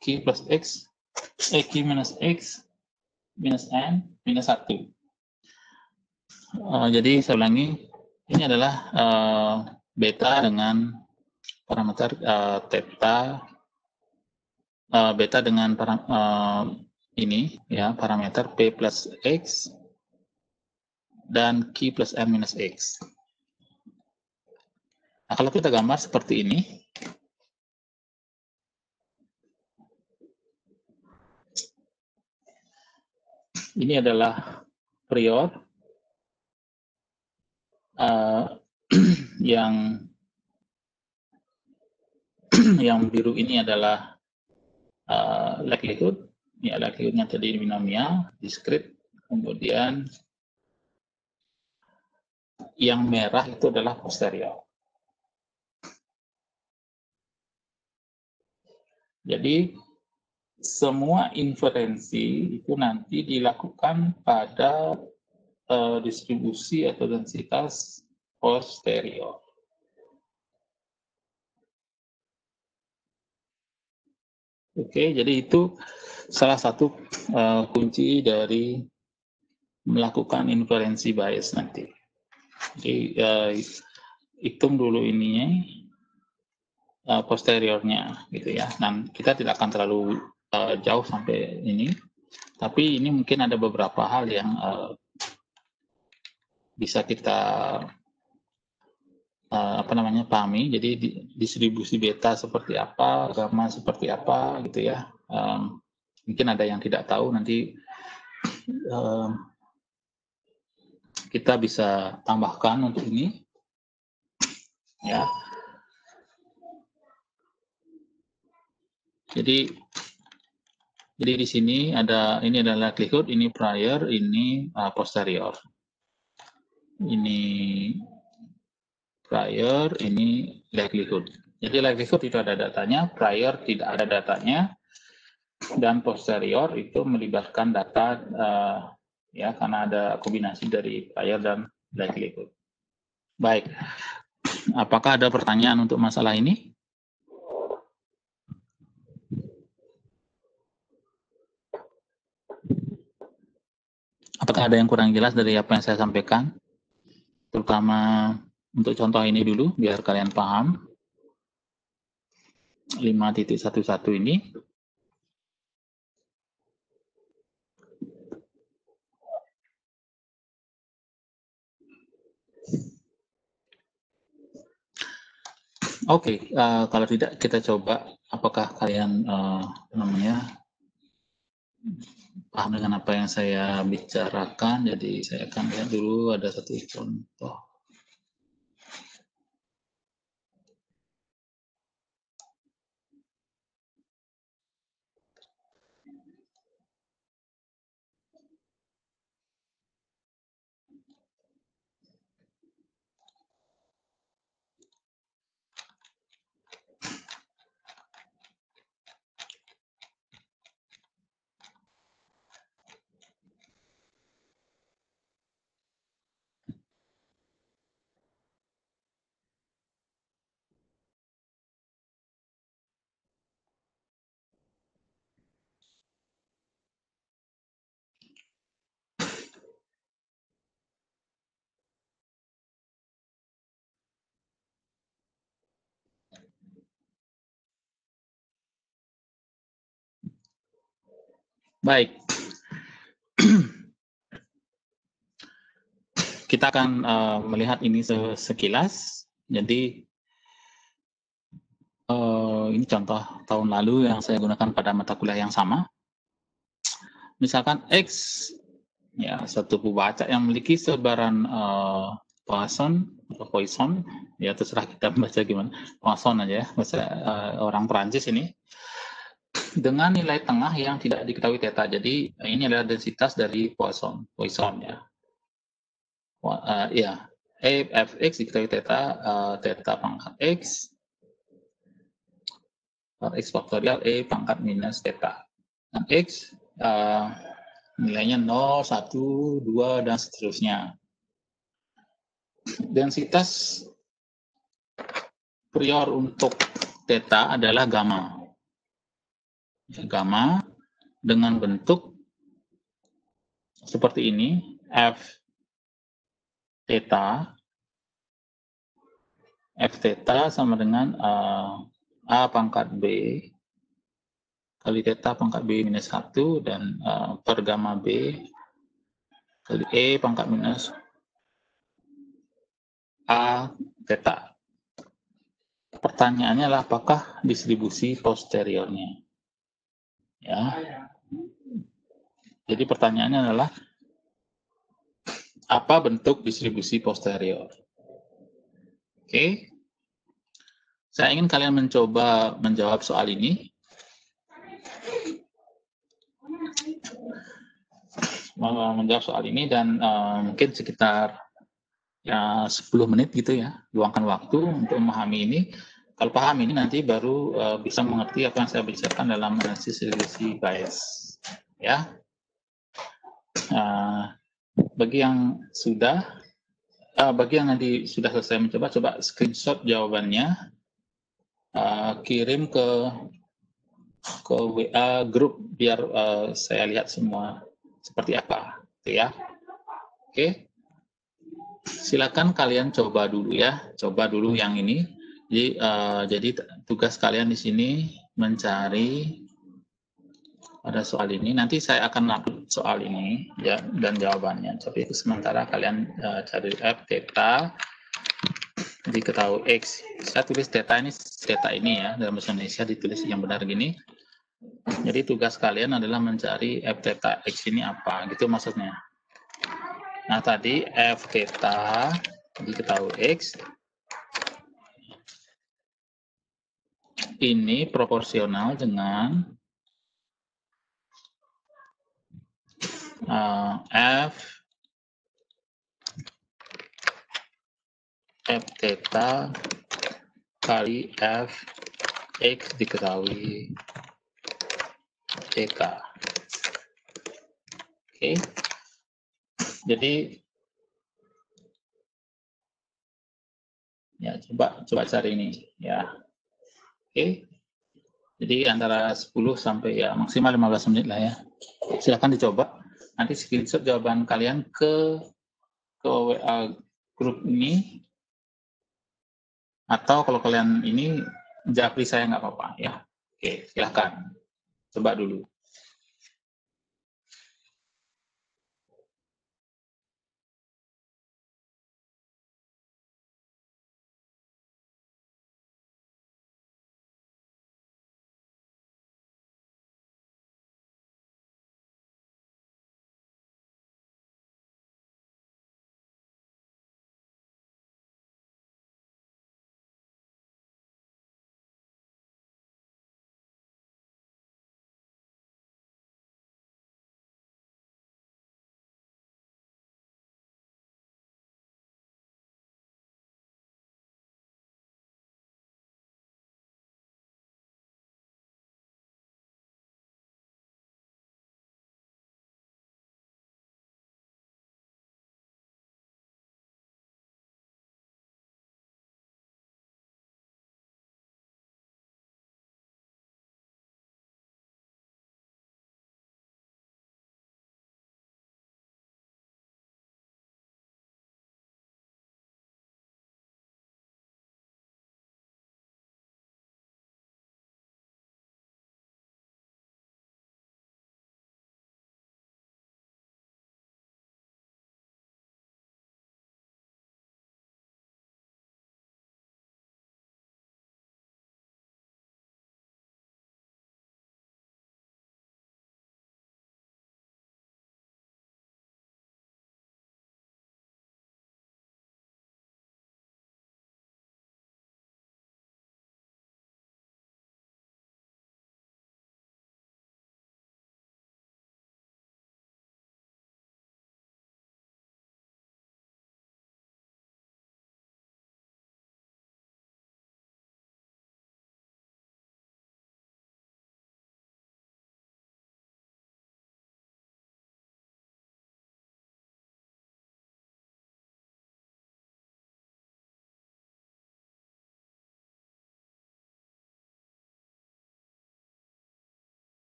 Q plus X Q minus X minus N minus 1. Jadi saya ulangi, ini adalah beta dengan parameter theta, beta dengan ini ya, parameter P plus X dan Q plus N minus X. Nah, kalau kita gambar seperti ini, ini adalah prior yang biru ini adalah likelihood, ya likelihoodnya tadi binomial, discrete, kemudian yang merah itu adalah posterior. Jadi semua inferensi itu nanti dilakukan pada distribusi atau densitas posterior. Oke, jadi itu salah satu kunci dari melakukan inferensi bias nanti. Jadi hitung dulu ininya, posteriornya gitu ya. Dan kita tidak akan terlalu jauh sampai ini, tapi ini mungkin ada beberapa hal yang bisa kita pahami. Jadi distribusi beta seperti apa, gamma seperti apa gitu ya. Mungkin ada yang tidak tahu, nanti kita bisa tambahkan untuk ini, ya. Jadi di sini ada, ini adalah likelihood, ini prior, ini posterior. Ini prior, ini likelihood. Jadi likelihood itu ada datanya, prior tidak ada datanya, dan posterior itu melibatkan data ya, karena ada kombinasi dari prior dan likelihood. Baik, apakah ada pertanyaan untuk masalah ini? Apakah ada yang kurang jelas dari apa yang saya sampaikan? Terutama untuk contoh ini dulu, biar kalian paham. 5.11 ini. Oke, kalau tidak kita coba, apakah kalian paham dengan apa yang saya bicarakan. Jadi saya akan lihat dulu, ada satu contoh. Baik, kita akan melihat ini sekilas. Jadi ini contoh tahun lalu yang saya gunakan pada mata kuliah yang sama. Misalkan X, ya, satu pembaca yang memiliki sebaran Poisson atau Poisson, ya terserah kita baca gimana, Poisson aja ya, bahasa orang Perancis ini, dengan nilai tengah yang tidak diketahui theta. Jadi ini adalah densitas dari Poisson ya. Ya, fx diketahui theta, theta pangkat x per x faktorial pangkat minus theta. Dan x nilainya 0, 1, 2, dan seterusnya. Densitas prior untuk theta adalah gamma. Gamma dengan bentuk seperti ini, f theta sama dengan a pangkat b kali theta pangkat b minus 1 dan per gamma b kali pangkat minus a theta. Pertanyaannya adalah apakah distribusi posteriornya? Ya. Jadi pertanyaannya adalah apa bentuk distribusi posterior? Oke. Saya ingin kalian mencoba menjawab soal ini. Menjawab soal ini dan mungkin sekitar ya 10 menit gitu ya, luangkan waktu untuk memahami ini. Kalau paham ini nanti baru bisa mengerti apa yang saya bicarakan dalam analisis regresi bias. Ya, bagi yang sudah, bagi yang nanti sudah selesai mencoba, coba screenshot jawabannya, kirim ke WA grup biar saya lihat semua seperti apa, gitu ya. Oke. Silakan kalian coba dulu ya, coba dulu yang ini. Jadi tugas kalian di sini mencari pada soal ini. Nanti saya akan upload soal ini ya dan jawabannya. Tapi sementara kalian cari f theta diketahui x. Saya tulis theta ini ya, dalam bahasa Indonesia ditulis yang benar gini. Jadi tugas kalian adalah mencari f theta x ini apa, gitu maksudnya. Nah tadi f theta diketahui x ini proporsional dengan f theta kali f x diketahui dk. Oke. Jadi ya coba cari ini ya. Oke. Jadi antara 10 sampai ya maksimal 15 menit lah ya. Silakan dicoba. Nanti screenshot jawaban kalian ke WA grup ini, atau kalau kalian ini japri saya nggak apa-apa ya. Oke, silakan. Coba dulu.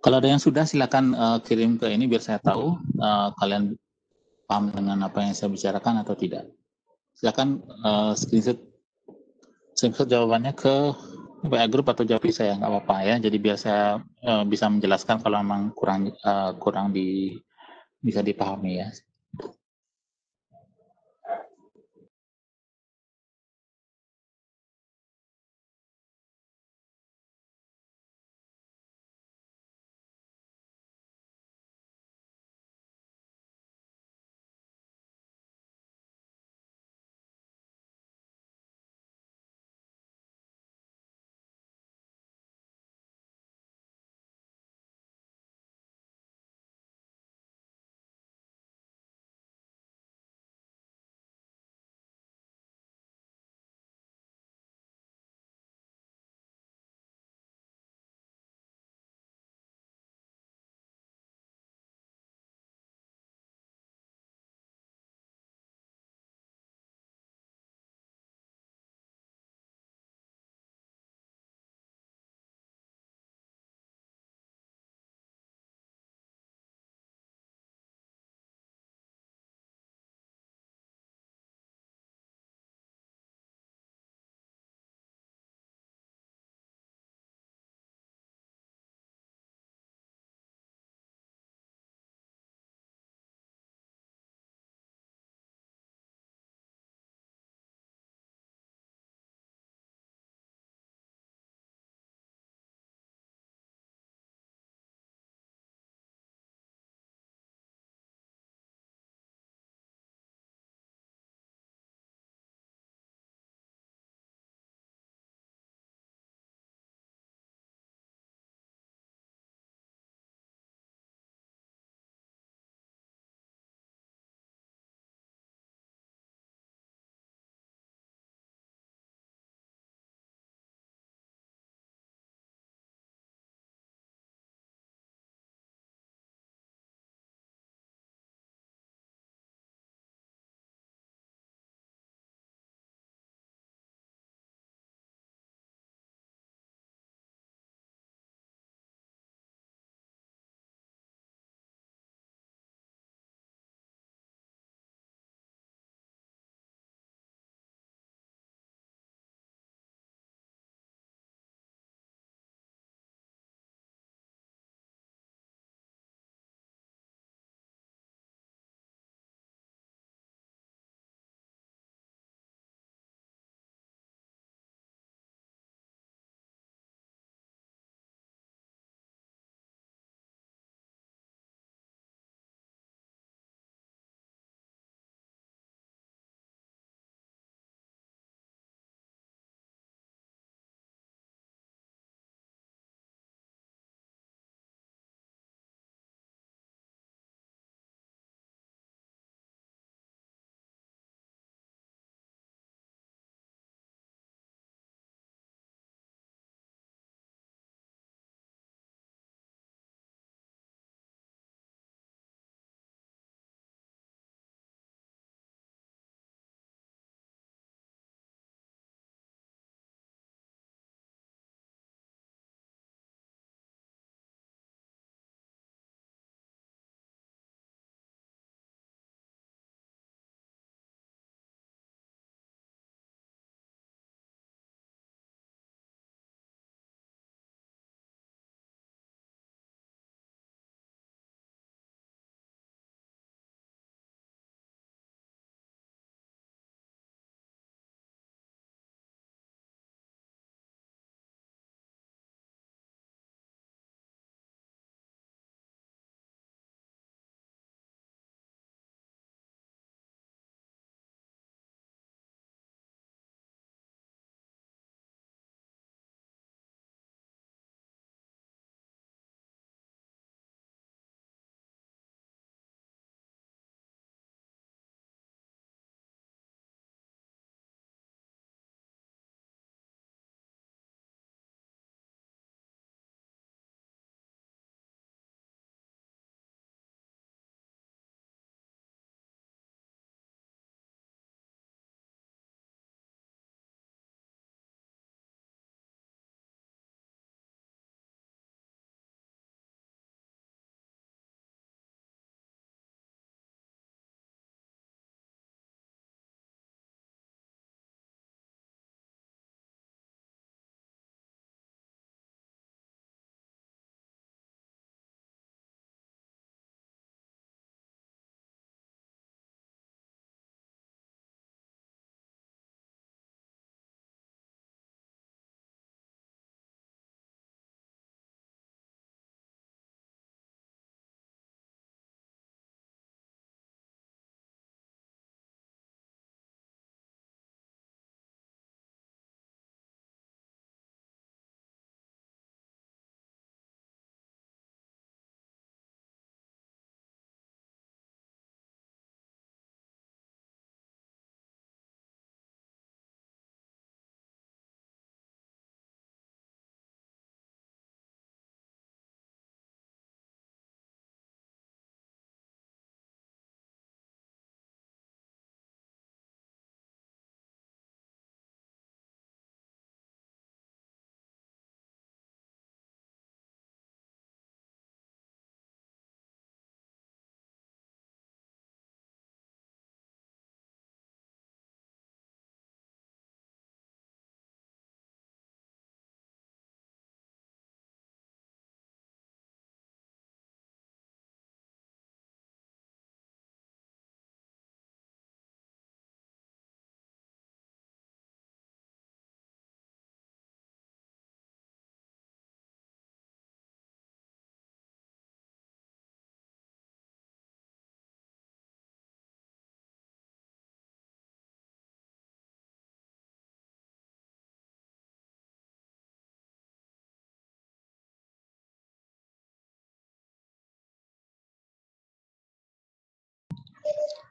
Kalau ada yang sudah silakan kirim ke ini biar saya tahu kalian paham dengan apa yang saya bicarakan atau tidak. Silakan screenshot jawabannya ke WA grup atau Japi saya nggak apa-apa ya. Jadi biar saya bisa menjelaskan kalau memang kurang bisa dipahami ya.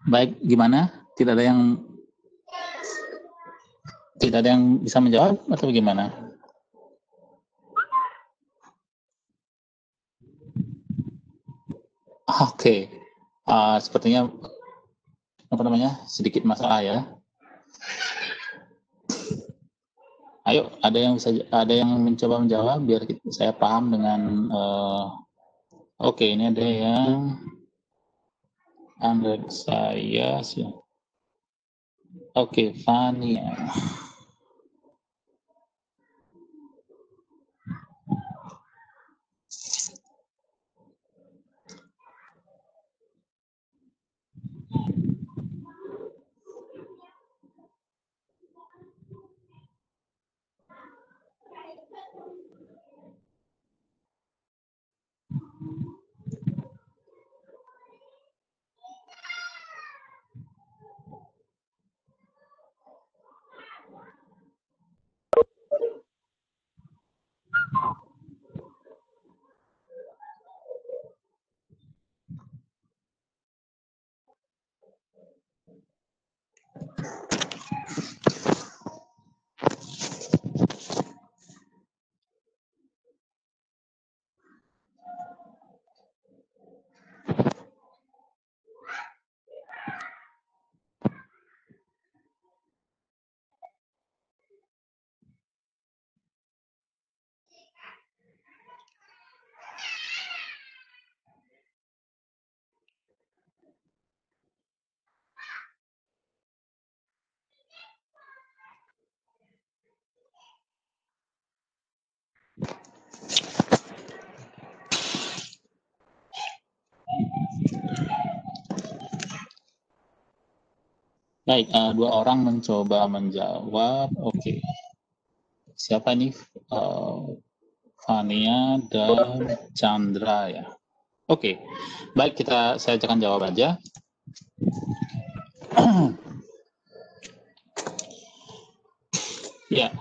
Baik, gimana? Tidak ada yang bisa menjawab atau bagaimana? Oke, sepertinya sedikit masalah ya. Ayo, ada yang mencoba menjawab biar saya paham dengan. Oke, ini ada yang Android saya sih. Oke, Fania. Baik, dua orang mencoba menjawab. Oke. Siapa nih? Fania dan Chandra ya. Oke. Baik, saya akan jawab aja. Ya.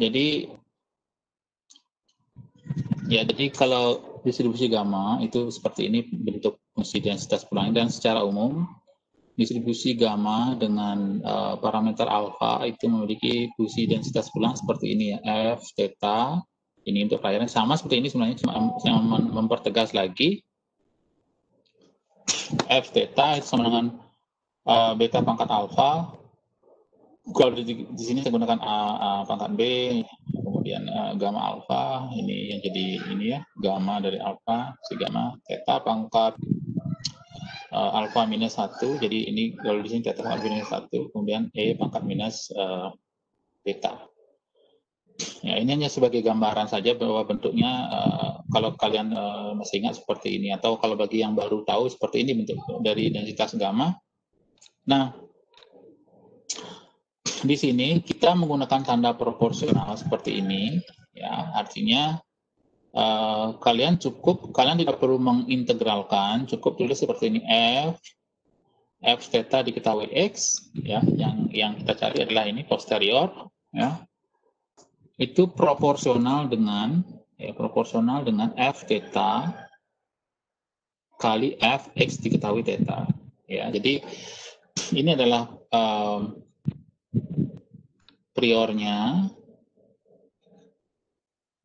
Jadi kalau distribusi gamma itu seperti ini bentuk fungsi densitas pulang, dan secara umum distribusi gamma dengan parameter alfa itu memiliki fungsi densitas pulang seperti ini ya, f theta. Ini untuk pelayaran sama seperti ini sebenarnya, cuma yang mempertegas lagi f theta itu sama dengan beta pangkat alfa. Kalau di sini saya gunakan A pangkat B, kemudian gamma alfa, ini yang jadi ini ya, gamma dari alfa, si gamma, theta pangkat alfa minus 1, jadi ini kalau di sini theta pangkat minus 1, kemudian E pangkat minus beta. Ya, ini hanya sebagai gambaran saja bahwa bentuknya kalau kalian masih ingat seperti ini, atau kalau bagi yang baru tahu seperti ini bentuk dari densitas gamma. Nah, di sini kita menggunakan tanda proporsional seperti ini, ya artinya kalian tidak perlu mengintegralkan, cukup tulis seperti ini f theta diketahui x, ya yang kita cari adalah ini posterior, ya itu proporsional dengan f theta kali f x diketahui theta, ya. Jadi ini adalah priornya.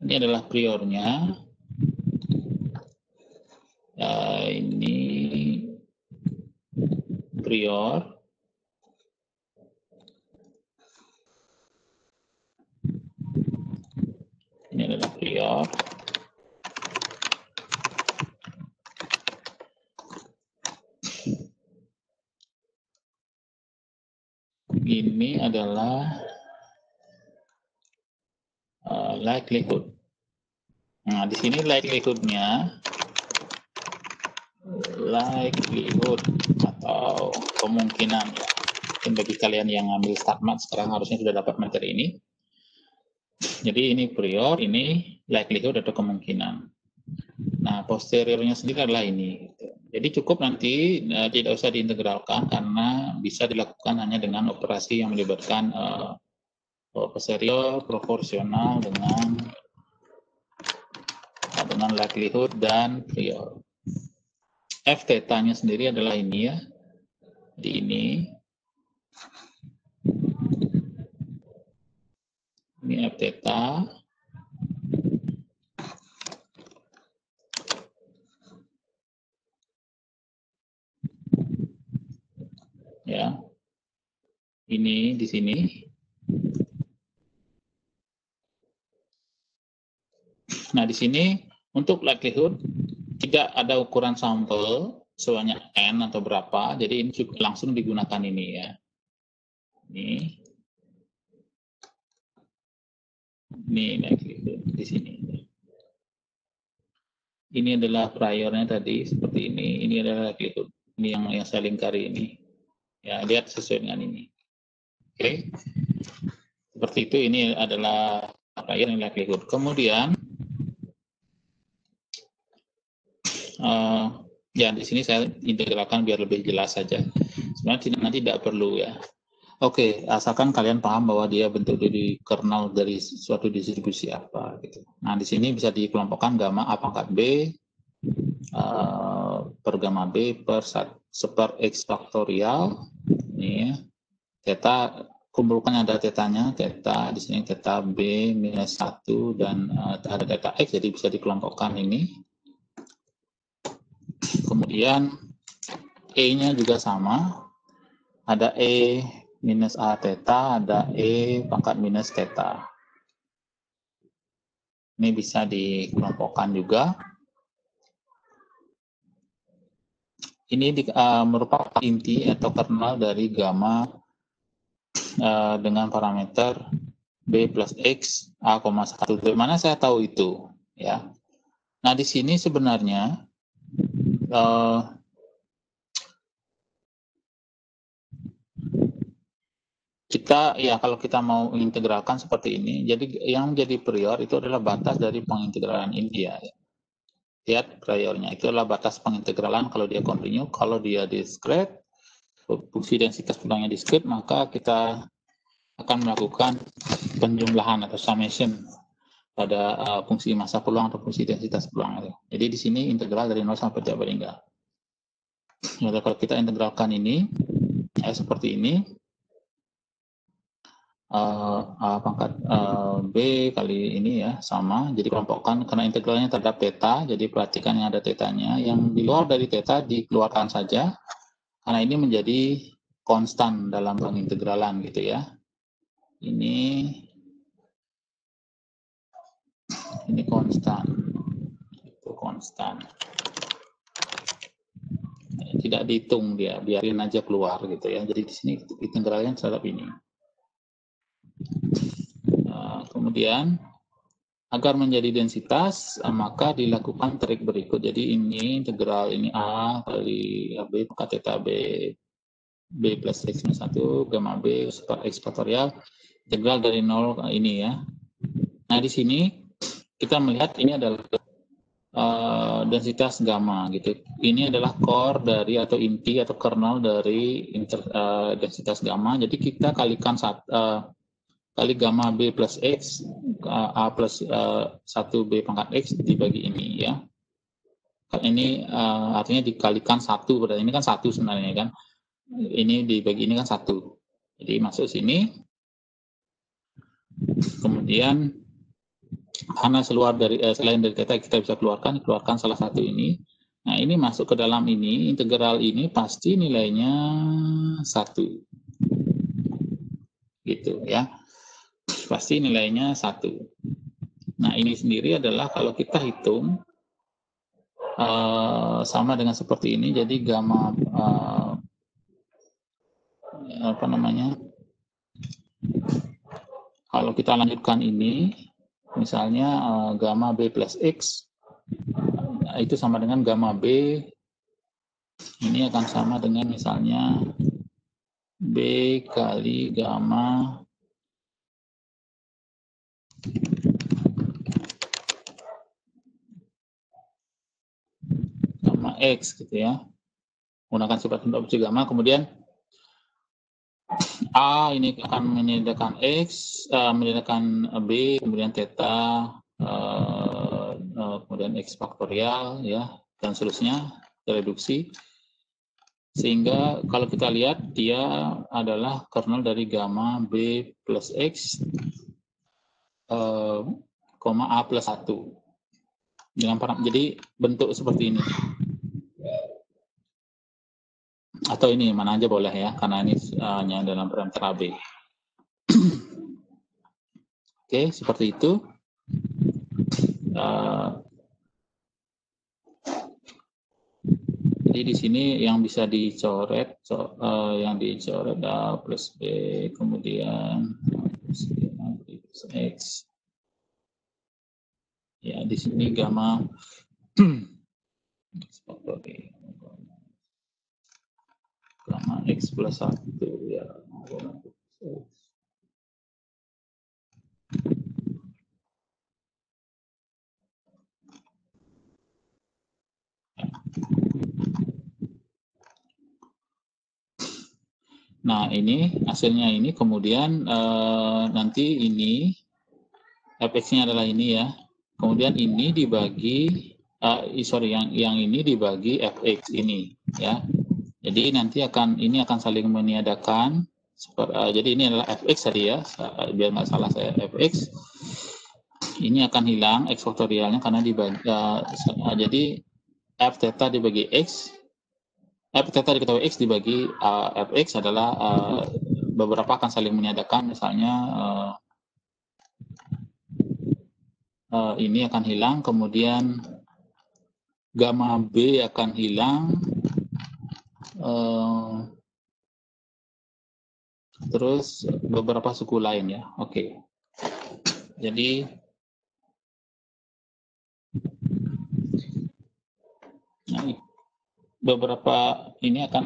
Ini adalah priornya. Ini prior. Ini adalah prior. Ini adalah likelihood. Nah, di sini likelihood-nya, atau kemungkinan ya. Mungkin bagi kalian yang ngambil StatMat sekarang harusnya sudah dapat materi ini. Jadi ini prior, ini likelihood atau kemungkinan. Nah, posteriornya sendiri adalah ini. Jadi cukup nanti tidak usah diintegralkan karena bisa dilakukan hanya dengan operasi yang melibatkan posterior proporsional dengan likelihood dan prior. F theta-nya sendiri adalah ini ya, di ini. Ini F theta. Ya. Ini di sini. Nah, di sini untuk likelihood tidak ada ukuran sampel sebanyak n atau berapa, jadi ini langsung digunakan ini ya. Ini likelihood di sini. Ini adalah priornya tadi seperti ini. Ini adalah likelihood. Ini yang saya lingkari ini. Ya, lihat sesuai dengan ini. Oke. Seperti itu, ini adalah prior yang likelihood. Kemudian ya di sini saya integralkan biar lebih jelas saja. Sebenarnya nanti tidak perlu ya. Oke, asalkan kalian paham bahwa dia bentuk dari kernel dari suatu distribusi apa gitu. Nah, di sini bisa dikelompokkan gamma A pangkat B per gamma B per X faktorial. Ini ya. Theta, kumpulkan ada tetanya, theta di sini theta B minus 1 dan ada theta X, jadi bisa dikelompokkan ini. Kemudian E-nya juga sama. Ada E minus A theta, ada E pangkat minus theta. Ini bisa dikelompokkan juga. Ini merupakan inti atau kernel dari gamma dengan parameter B plus X A,1. Dari mana saya tahu itu? Ya. Nah, di sini sebenarnya kita ya kalau kita mau mengintegralkan seperti ini, jadi yang menjadi prior itu adalah batas dari pengintegralan ini ya. Lihat priornya itu adalah batas pengintegralan kalau dia continue, kalau dia discrete, fungsi densitas pulangnya discrete, maka kita akan melakukan penjumlahan atau summation pada fungsi massa peluang atau fungsi densitas peluang. Jadi di sini integral dari 0 sampai T paling enggak. Jadi kalau kita integralkan ini seperti ini, pangkat B kali ini ya sama, jadi kelompokkan karena integralnya terhadap theta, jadi perhatikan yang ada tetanya, yang di luar dari theta dikeluarkan saja karena ini menjadi konstan dalam pengintegralan gitu ya. Ini konstan, itu konstan, tidak dihitung dia, biarin aja keluar gitu ya. Jadi di sini integralnya terhadap ini. Kemudian agar menjadi densitas, maka dilakukan trik berikut. Jadi ini integral ini A kali B pangkat theta B plus X minus 1 gamma B super X faktorial integral dari 0 ini ya. Nah, di sini kita melihat ini adalah densitas gamma gitu. Ini adalah core dari atau inti atau kernel dari densitas gamma. Jadi kita kalikan kali gamma B plus X A plus 1B pangkat X dibagi ini ya. Ini artinya dikalikan 1, berarti ini kan 1 sebenarnya kan. Ini dibagi ini kan 1. Jadi masuk sini. Kemudian karena selain dari theta kita bisa keluarkan salah satu ini. Nah, ini masuk ke dalam ini, integral ini pasti nilainya 1. Gitu ya. Pasti nilainya 1. Nah, ini sendiri adalah kalau kita hitung sama dengan seperti ini, jadi gamma kalau kita lanjutkan ini, misalnya gamma B plus X itu sama dengan gamma B, ini akan sama dengan misalnya B kali gamma X gitu ya. Menggunakan sifat opsi gamma, kemudian A ini akan menyediakan X, menyediakan B, kemudian theta, kemudian X faktorial ya, dan seterusnya. tereduksi. Sehingga kalau kita lihat dia adalah kernel dari gamma B plus X, A plus 1. Jadi bentuk seperti ini. Atau ini mana aja boleh ya, karena ini hanya dalam parameter AB. Oke, seperti itu. Jadi di sini yang bisa dicoret, yang dicoret A plus B, kemudian B plus X. Ya, di sini gamma gamma X plus 1 ya. Nah, ini hasilnya ini, kemudian nanti ini fx-nya adalah ini ya. Kemudian ini dibagi yang ini dibagi fx ini ya. Jadi nanti ini akan saling meniadakan. Jadi ini adalah fx tadi ya, biar nggak salah saya, fx. Ini akan hilang x faktorialnya karena dibagi. Jadi f theta dibagi x, f theta diketahui x dibagi fx adalah beberapa akan saling meniadakan, misalnya ini akan hilang, kemudian gamma B akan hilang, terus beberapa suku lain ya. Oke. Jadi beberapa ini akan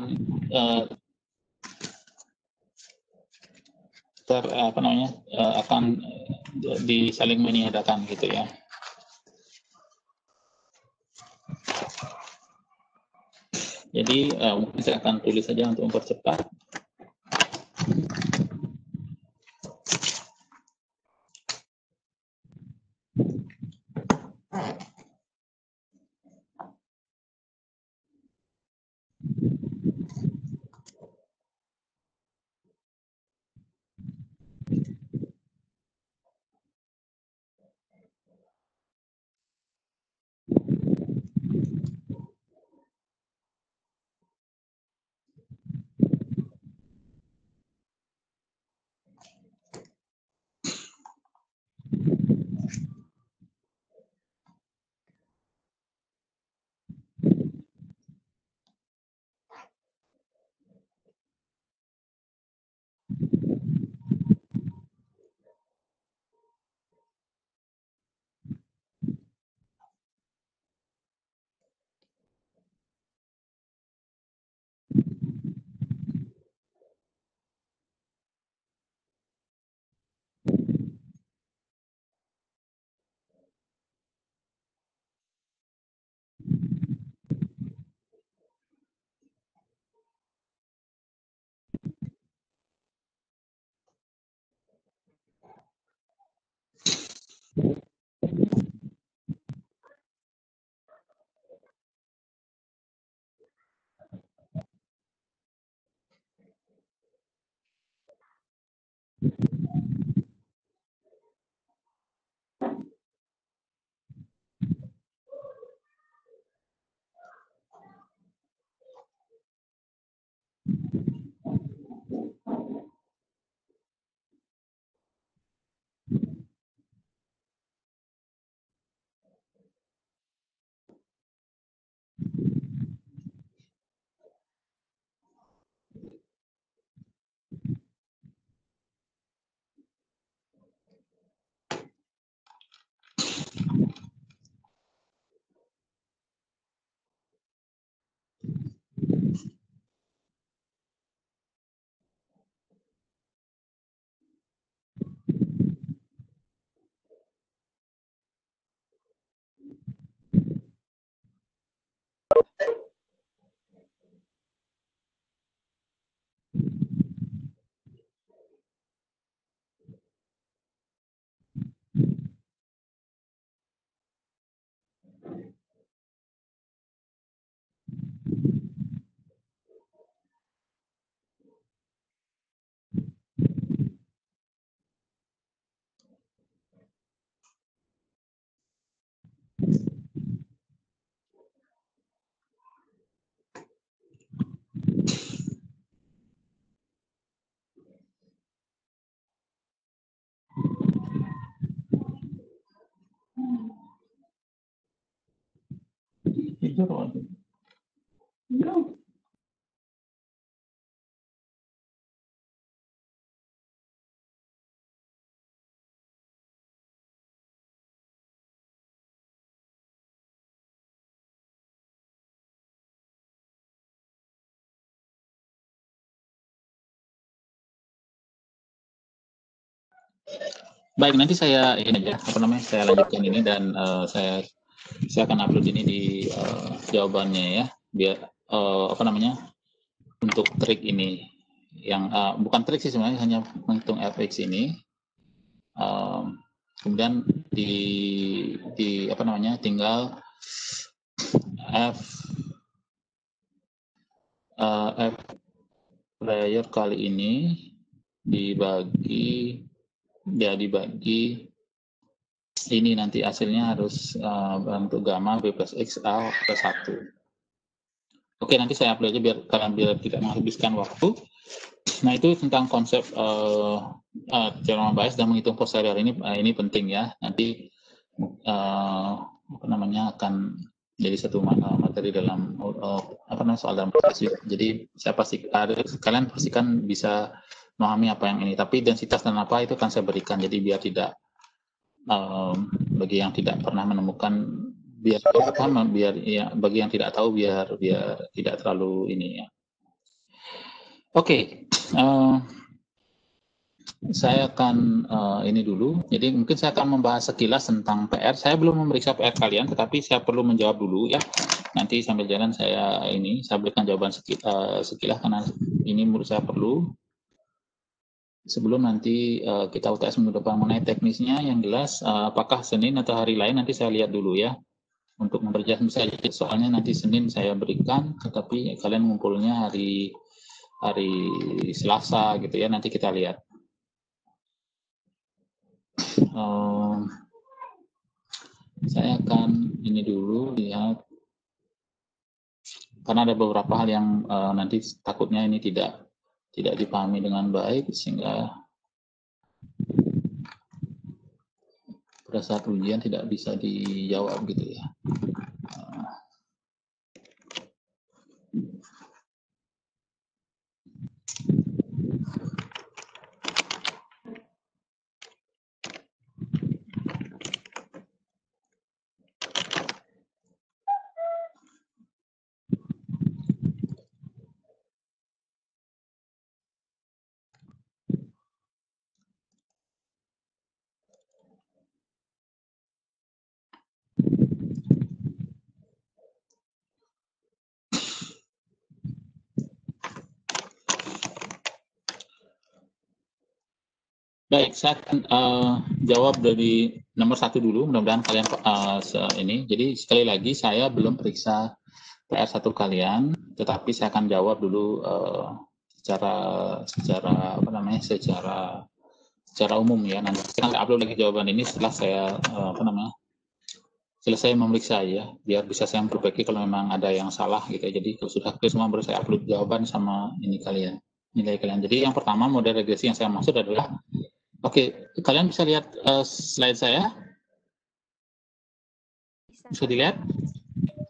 akan disaling meniadakan gitu ya. Jadi mungkin saya akan tulis saja untuk mempercepat. tidur. Baik, nanti saya ini aja, saya lanjutkan ini dan saya akan upload ini di jawabannya ya, biar untuk trik ini yang bukan trik sih sebenarnya, hanya menghitung fx ini. Kemudian tinggal f player kali ini dibagi ini, nanti hasilnya harus bentuk gamma b plus x a plus 1. Oke, nanti saya upload aja biar tidak menghabiskan waktu. Nah, itu tentang konsep teorema Bayes dan menghitung posterior ini penting ya. Nanti akan jadi satu materi dalam soal dalam proses. Jadi kalian pastikan bisa memahami apa yang ini. Tapi densitas dan apa itu akan saya berikan. Jadi biar tidak bagi yang tidak pernah menemukan, bagi yang tidak tahu biar tidak terlalu ini ya. Oke. Saya akan ini dulu. Jadi mungkin saya akan membahas sekilas tentang PR. Saya belum memeriksa PR kalian, tetapi saya perlu menjawab dulu ya. Nanti sambil jalan saya berikan jawaban sekilas karena ini menurut saya perlu. Sebelum nanti kita UTS minggu depan mengenai teknisnya, yang jelas apakah Senin atau hari lain nanti saya lihat dulu ya. Untuk memperjelas misalnya, soalnya nanti Senin saya berikan, tetapi kalian ngumpulnya hari Selasa gitu ya. Nanti kita lihat. Saya akan ini dulu lihat karena ada beberapa hal yang nanti takutnya ini tidak dipahami dengan baik sehingga pada saat ujian tidak bisa dijawab gitu ya. Baik, saya akan jawab dari nomor 1 dulu. Mudah-mudahan kalian ini. Jadi sekali lagi saya belum periksa PR1 kalian, tetapi saya akan jawab dulu secara umum ya. Nanti saya akan upload lagi jawaban ini setelah saya selesai memeriksa ya, biar bisa saya memperbaiki kalau memang ada yang salah gitu ya. Jadi kalau sudah clear semua baru saya upload jawaban sama nilai kalian. Jadi yang pertama model regresi yang saya maksud adalah, oke, kalian bisa lihat slide saya? Bisa dilihat?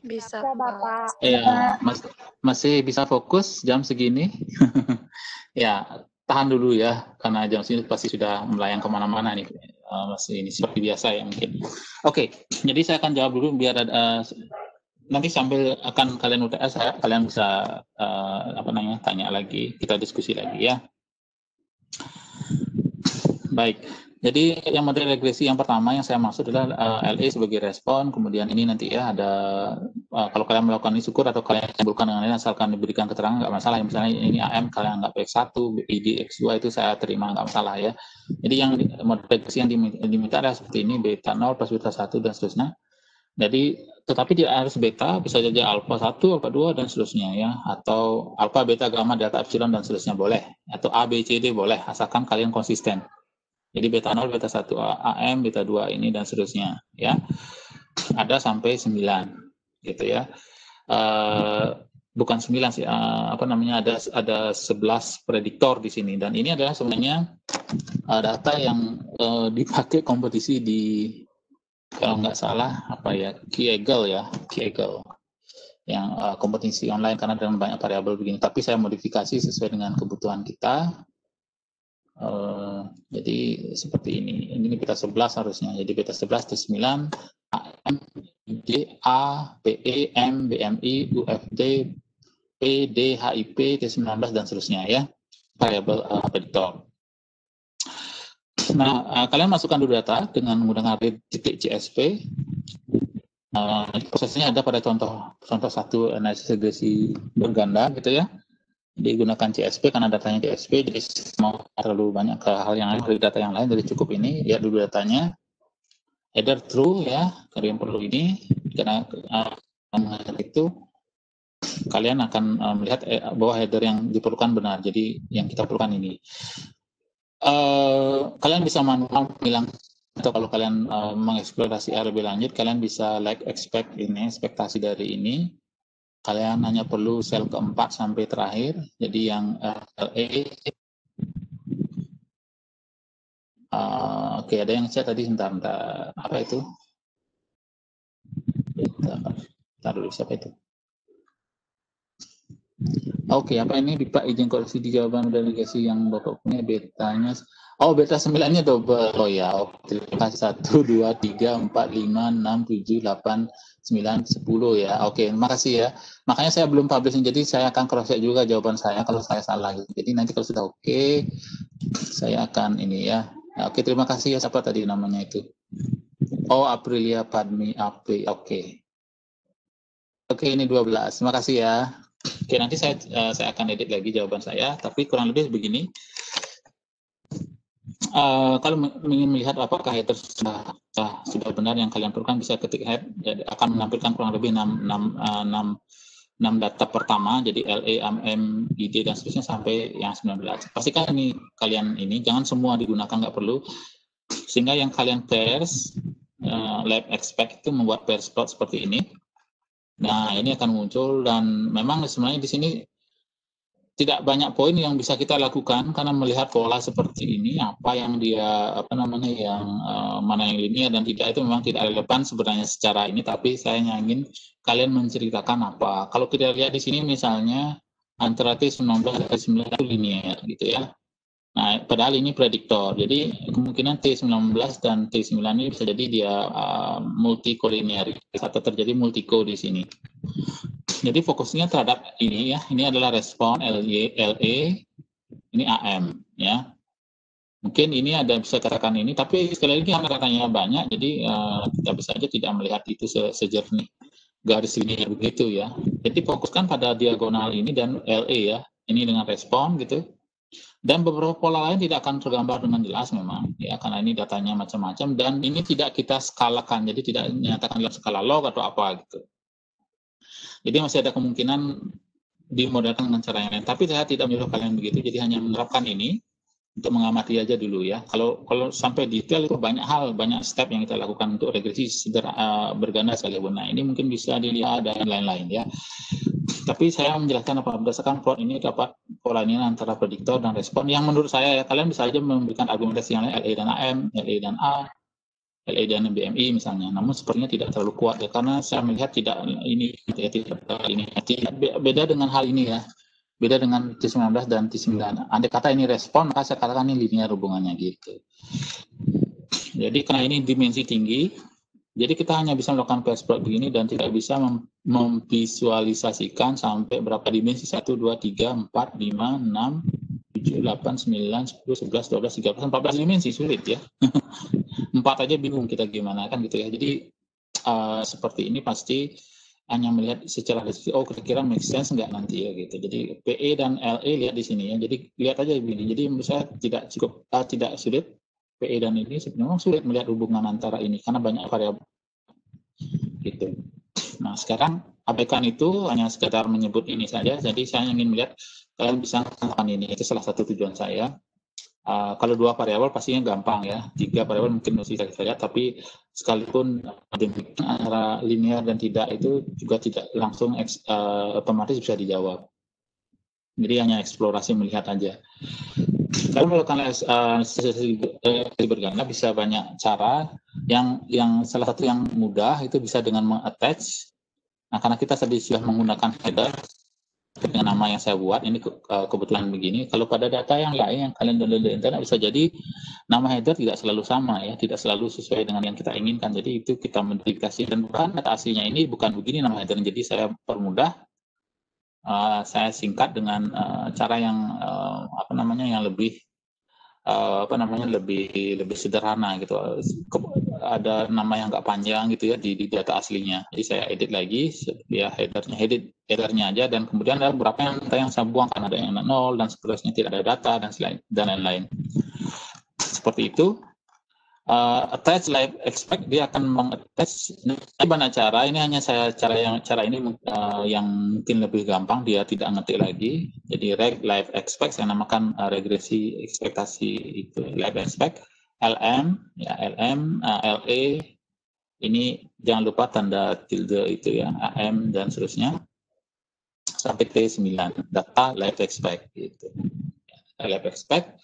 Bisa, Bapak. Ya, masih bisa fokus jam segini? Ya, tahan dulu ya, karena jam segini pasti sudah melayang kemana-mana nih. Masih ini seperti biasa ya mungkin. Oke, jadi saya akan jawab dulu biar ada nanti sambil akan kalian UTS, kalian bisa tanya lagi, kita diskusi lagi ya. Baik, jadi yang model regresi yang pertama yang saya maksud adalah LE sebagai respon, kemudian ini nanti ya ada kalau kalian melakukan ini syukur atau kalian simpulkan dengan ini asalkan diberikan keterangan nggak masalah. Misalnya ini AM kalian anggap X1, ID X2 itu saya terima nggak masalah ya. Jadi yang model regresi yang diminta adalah seperti ini, beta 0 plus beta 1 dan seterusnya. Jadi tetapi tidak harus beta, bisa saja alfa 1, alfa 2 dan seterusnya ya, atau alfa, beta, gamma, delta, epsilon dan seterusnya boleh, atau A, B, C, D boleh, asalkan kalian konsisten. Jadi beta 0, beta 1 AM, beta 2 ini dan seterusnya ya. Ada sampai 9 gitu ya. Bukan 9 sih, ada 11 prediktor di sini, dan ini adalah sebenarnya data yang dipakai kompetisi di, kalau nggak salah Kegel ya, Kegel. kompetisi online karena dengan banyak variabel begini. Tapi saya modifikasi sesuai dengan kebutuhan kita. Jadi seperti ini. Ini beta 11 harusnya. Jadi beta 11 T9 AM, D, A, PE, M, BMI, UFD, P, D, HIP, T19 dan seterusnya ya. Variabel prediktor. Nah, kalian masukkan dulu data dengan menggunakan read.csv. Prosesnya ada pada contoh 1 analisis regresi berganda gitu ya. Digunakan CSV karena datanya CSV, jadi mau terlalu banyak ke hal yang lain dari data yang lain, jadi cukup ini. Lihat dulu datanya, header true ya, kalian perlu ini karena itu kalian akan melihat bahwa header yang diperlukan benar. Jadi yang kita perlukan ini. Kalian bisa manual bilang, atau kalau kalian mengeksplorasi lebih lanjut, kalian bisa ekspektasi dari ini. Kalian hanya perlu sel keempat sampai terakhir. Jadi yang LE. Oke, ada yang chat tadi, sebentar. Apa itu? Bentar dulu, siapa itu? Oke, apa ini? Pak izin koreksi di jawaban delegasi yang Bapak punya betanya. Oh, beta 9-nya double. Oh ya, terima kasih. 1, 2, 3, 4, 5, 6, 7, 8, 9, 10 ya. Oke, makasih ya. Makanya saya belum publishing, jadi saya akan cross-check juga jawaban saya kalau saya salah. Jadi nanti kalau sudah oke, saya akan ini ya. Oke, terima kasih ya. Siapa tadi namanya itu? Oh, Aprilia Padmi AP. Oke. Oke, ini 12. Terima kasih ya. Oke, nanti saya akan edit lagi jawaban saya, tapi kurang lebih begini. Kalau ingin melihat apakah header sudah benar yang kalian perlukan, bisa ketik head, akan menampilkan kurang lebih 6 data pertama, jadi LE, MM, ID dan seterusnya sampai yang 19. Pastikan ini kalian ini jangan semua digunakan, nggak perlu, sehingga yang kalian pairs lab expect itu membuat pairs plot seperti ini. Nah, ini akan muncul, dan memang sebenarnya di sini tidak banyak poin yang bisa kita lakukan karena melihat pola seperti ini, apa yang dia mana yang linear dan tidak, itu memang tidak relevan sebenarnya secara ini, tapi saya ingin kalian menceritakan apa. Kalau kita lihat di sini misalnya antara T19 dan T9 itu linear gitu ya. Nah, padahal ini prediktor. Jadi kemungkinan T19 dan T9 ini bisa jadi dia multikolinear atau terjadi multiko di sini. Jadi fokusnya terhadap ini ya. Ini adalah respon LE, ini AM ya. Mungkin ini ada bisa katakan ini, tapi sekali lagi karena katanya banyak, jadi kita bisa saja tidak melihat itu sejernih garis linear begitu ya. Jadi fokuskan pada diagonal ini dan LE ya. Ini dengan respon gitu. Dan beberapa pola lain tidak akan tergambar dengan jelas memang ya, karena ini datanya macam-macam dan ini tidak kita skalakan, jadi tidak dinyatakan dalam skala log atau apa gitu. Jadi masih ada kemungkinan dimodelkan dengan cara yang lain, tapi saya tidak menyuruh kalian begitu, jadi hanya menerapkan ini untuk mengamati aja dulu ya. Kalau sampai detail itu banyak hal, banyak step yang kita lakukan untuk regresi berganda sekalipun. Nah, ini mungkin bisa dilihat dan lain-lain ya. Tapi saya menjelaskan apa berdasarkan plot ini dapat pola ini antara prediktor dan respon yang menurut saya ya, kalian bisa aja memberikan argumentasi yang lain, LE dan AM, LE dan A, LE dan BMI misalnya. Namun sepertinya tidak terlalu kuat ya, karena saya melihat tidak ini ya, tidak beda dengan hal ini ya. Beda dengan T19 dan T9. Andai kata ini respon, maka saya katakan ini linear hubungannya gitu. Jadi karena ini dimensi tinggi, jadi kita hanya bisa melakukan pairs plot begini dan tidak bisa memvisualisasikan sampai berapa dimensi, 1, 2, 3, 4, 5, 6, 7, 8, 9, 10, 11, 12, 13, 14 dimensi, sulit ya. 4 aja bingung kita gimana kan gitu ya. Jadi seperti ini pasti hanya melihat secara deskripsi, oh kira-kira make sense nggak nanti ya gitu. Jadi PE dan LE lihat di sini ya. Jadi lihat aja begini. Jadi menurut saya tidak sulit. PE dan ini memang sulit melihat hubungan antara ini karena banyak variabel gitu. Nah sekarang abaikan itu, hanya sekedar menyebut ini saja. Jadi saya ingin melihat kalian bisa melakukan ini. Itu salah satu tujuan saya. Kalau 2 variabel pastinya gampang ya, 3 variabel mungkin masih saya lihat, tapi sekalipun antara linear dan tidak itu juga tidak langsung otomatis bisa dijawab. Jadi hanya eksplorasi melihat aja. Kalau melakukan berganda bisa banyak cara. Yang salah satu yang mudah itu bisa dengan mengattach Nah, karena kita tadi sudah menggunakan header dengan nama yang saya buat, ini kebetulan begini. Kalau pada data yang lain yang kalian download dari internet, bisa jadi nama header tidak selalu sama ya, tidak selalu sesuai dengan yang kita inginkan. Jadi itu kita modifikasi, dan bahan data aslinya ini bukan begini nama header. Jadi saya permudah, saya singkat dengan cara yang yang lebih lebih sederhana gitu. Ada nama yang nggak panjang gitu ya di data aslinya. Jadi saya edit lagi ya headernya aja, dan kemudian ada beberapa yang saya buang karena ada yang 0 dan seterusnya, tidak ada data dan lain-lain. Seperti itu. Attach live expect, dia akan mengattach. Ini banyak cara, ini hanya saya cara ini yang mungkin lebih gampang, dia tidak ngetik lagi. Jadi reg live expect saya namakan regresi ekspektasi itu live expect. LM ya, LM LE ini jangan lupa tanda tilde itu ya, AM dan seterusnya sampai T9 data live expect gitu. Live expect.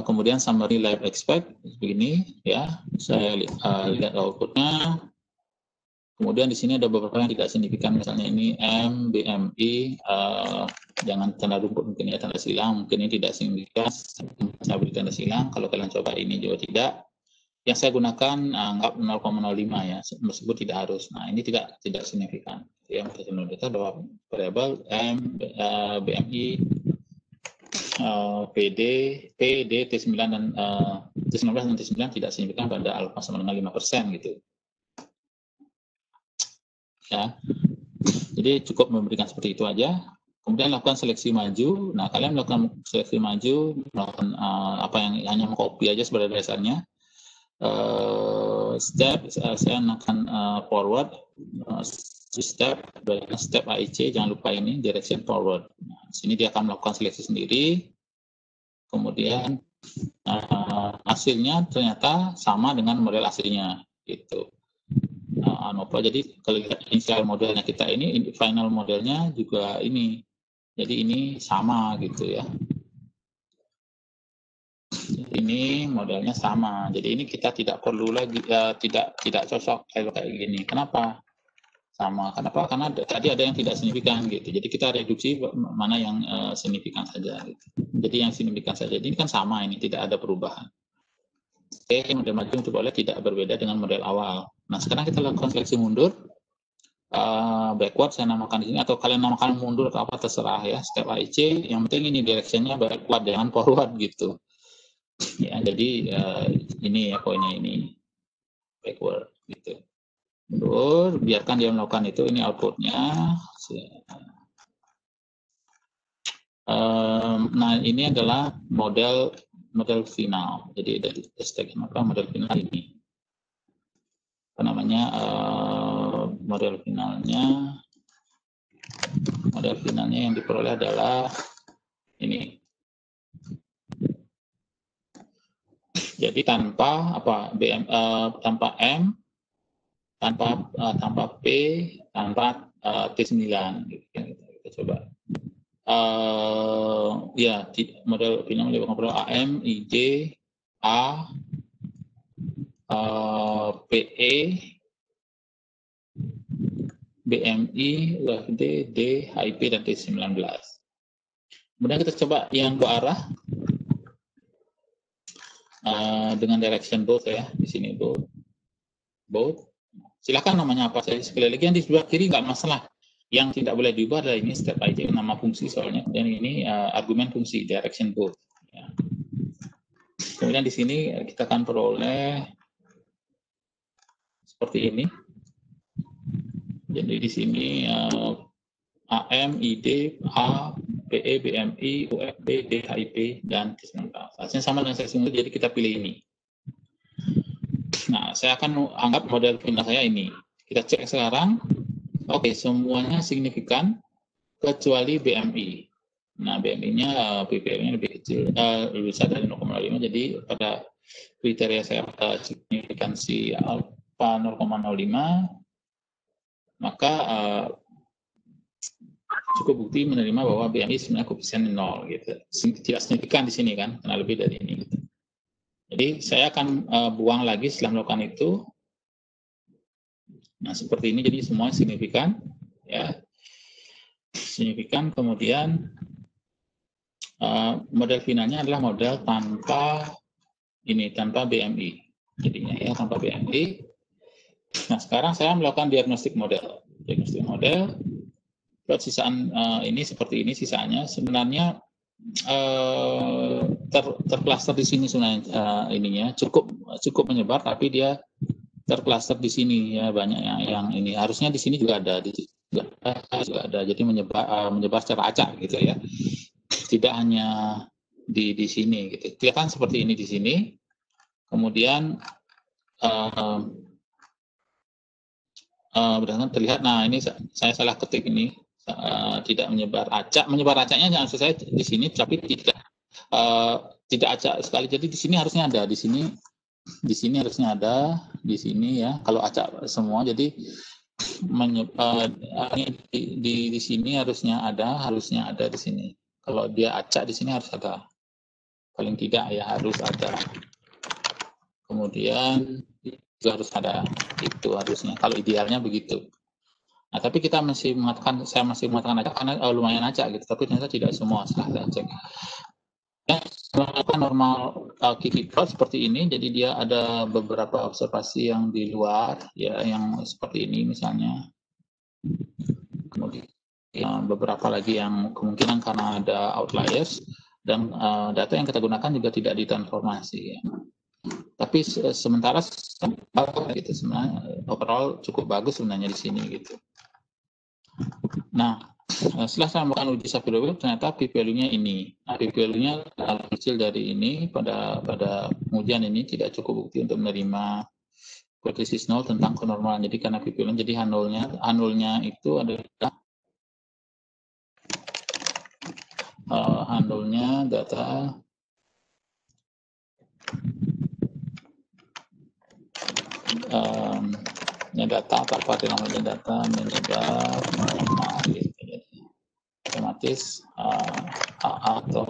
Kemudian summary live expect begini ya, saya lihat outputnya. Kemudian di sini ada beberapa yang tidak signifikan, misalnya ini M, BMI, jangan tanda rumput mungkin ya, tanda silang mungkin ini tidak signifikan, saya beri tanda silang. Kalau kalian coba ini juga tidak. Yang saya gunakan anggap 0,05 ya, meskipun tidak harus. Nah ini tidak signifikan. Yang kita data bahwa variabel M, BMI, PD, T9 dan T19 dan T9 tidak signifikan pada alfa sama dengan 5% gitu. Ya. Jadi cukup memberikan seperti itu aja. Kemudian lakukan seleksi maju. Nah, kalian melakukan seleksi maju, melakukan apa yang hanya mengcopy aja sebagai dasarnya. Saya akan forward step AIC, jangan lupa ini direction forward. Nah, sini dia akan melakukan seleksi sendiri. Kemudian hasilnya ternyata sama dengan model aslinya gitu. Jadi kalau lihat initial modelnya kita ini, final modelnya juga ini, jadi ini sama gitu ya. Ini modelnya sama, jadi ini kita tidak perlu lagi tidak cocok kayak gini. Kenapa sama? Kenapa? Karena tadi ada yang tidak signifikan gitu. Jadi kita reduksi mana yang signifikan saja gitu. Jadi yang signifikan saja, ini kan sama, ini tidak ada perubahan. Oke, model maju untuk boleh tidak berbeda dengan model awal. Nah, sekarang kita lakukan seleksi mundur. Backward saya namakan di sini, atau kalian namakan mundur atau apa terserah ya. Step AIC, yang penting ini directionnya backward, jangan forward gitu. Ya, jadi ini ya poinnya, ini backward gitu. Mundur, biarkan dia melakukan itu. Ini outputnya. Nah, ini adalah model final. Jadi dari stack model final ini. Apa namanya? Model finalnya yang diperoleh adalah ini. Jadi tanpa tanpa M, tanpa P, tanpa T9 gitu. Kita coba. Ya, model final model AM, IJ, A, PE, BMI, UFD, D, HIP, dan T19. Kemudian kita coba yang dua arah dengan direction both ya, di sini both. Silakan namanya apa saja. Sekali lagi yang di sebelah kiri nggak masalah. Yang tidak boleh diubah adalah ini step aja, nama fungsi soalnya, dan ini argumen fungsi direction both. Ya. Kemudian di sini kita akan peroleh seperti ini. Jadi di sini AM, ID, A, PE, BMI, UFB, D, HIP, dan T19. Hasilnya sama dengan seleksi mundur, jadi kita pilih ini. Nah, saya akan anggap model final saya ini. Kita cek sekarang. Oke, semuanya signifikan kecuali BMI. Nah, BMI-nya PPM-nya lebih kecil, lebih besar dari 0,5. Jadi pada kriteria saya pada signifikansi alpha 0,05, maka cukup bukti menerima bahwa BMI sebenarnya koefisien 0 gitu. Tidak signifikan di sini kan, karena lebih dari ini. Gitu. Jadi saya akan buang lagi setelah melakukan itu. Nah, seperti ini, jadi semua signifikan, ya, signifikan. Kemudian model finalnya adalah model tanpa BMI, jadinya ya, tanpa BMI. Nah, sekarang saya melakukan diagnostik model. Buat sisaan ini seperti ini sisanya. Sebenarnya tercluster di sini sebenarnya, ininya cukup menyebar, tapi dia tercluster di sini ya, banyak yang ini. Harusnya di sini juga ada, jadi menyebar secara acak gitu ya. Tidak hanya di sini gitu. Kelihatan seperti ini di sini. Kemudian berdasarkan terlihat, nah ini saya salah ketik ini, tidak menyebar acaknya maksud saya di sini, tapi tidak acak sekali. Jadi di sini harusnya ada, di sini harusnya ada, di sini ya. Kalau acak semua, jadi di sini harusnya ada di sini. Kalau dia acak di sini harus ada, paling tidak ya harus ada. Kemudian itu harus ada, itu harusnya. Kalau idealnya begitu. Nah, tapi saya masih mengatakan acak karena lumayan acak gitu, tapi ternyata tidak semua setelah saya cek. Ya, normal Kiki plot seperti ini, jadi dia ada beberapa observasi yang di luar, ya, yang seperti ini misalnya. Kemudian beberapa lagi yang kemungkinan karena ada outliers, dan data yang kita gunakan juga tidak ditransformasi. Ya. Tapi sementara gitu, sebenarnya overall cukup bagus sebenarnya di sini gitu. Nah, setelah saya melakukan uji Shapiro-Wilk, ternyata p-value-nya ini. Nah, p-value-nya kecil dari ini pada pengujian ini tidak cukup bukti untuk menerima hipotesis nol tentang kenormalan. Jadi karena p-value, jadi H0-nya itu adalah H0-nya data apa namanya data menyebar normal gitu. Otomatis atau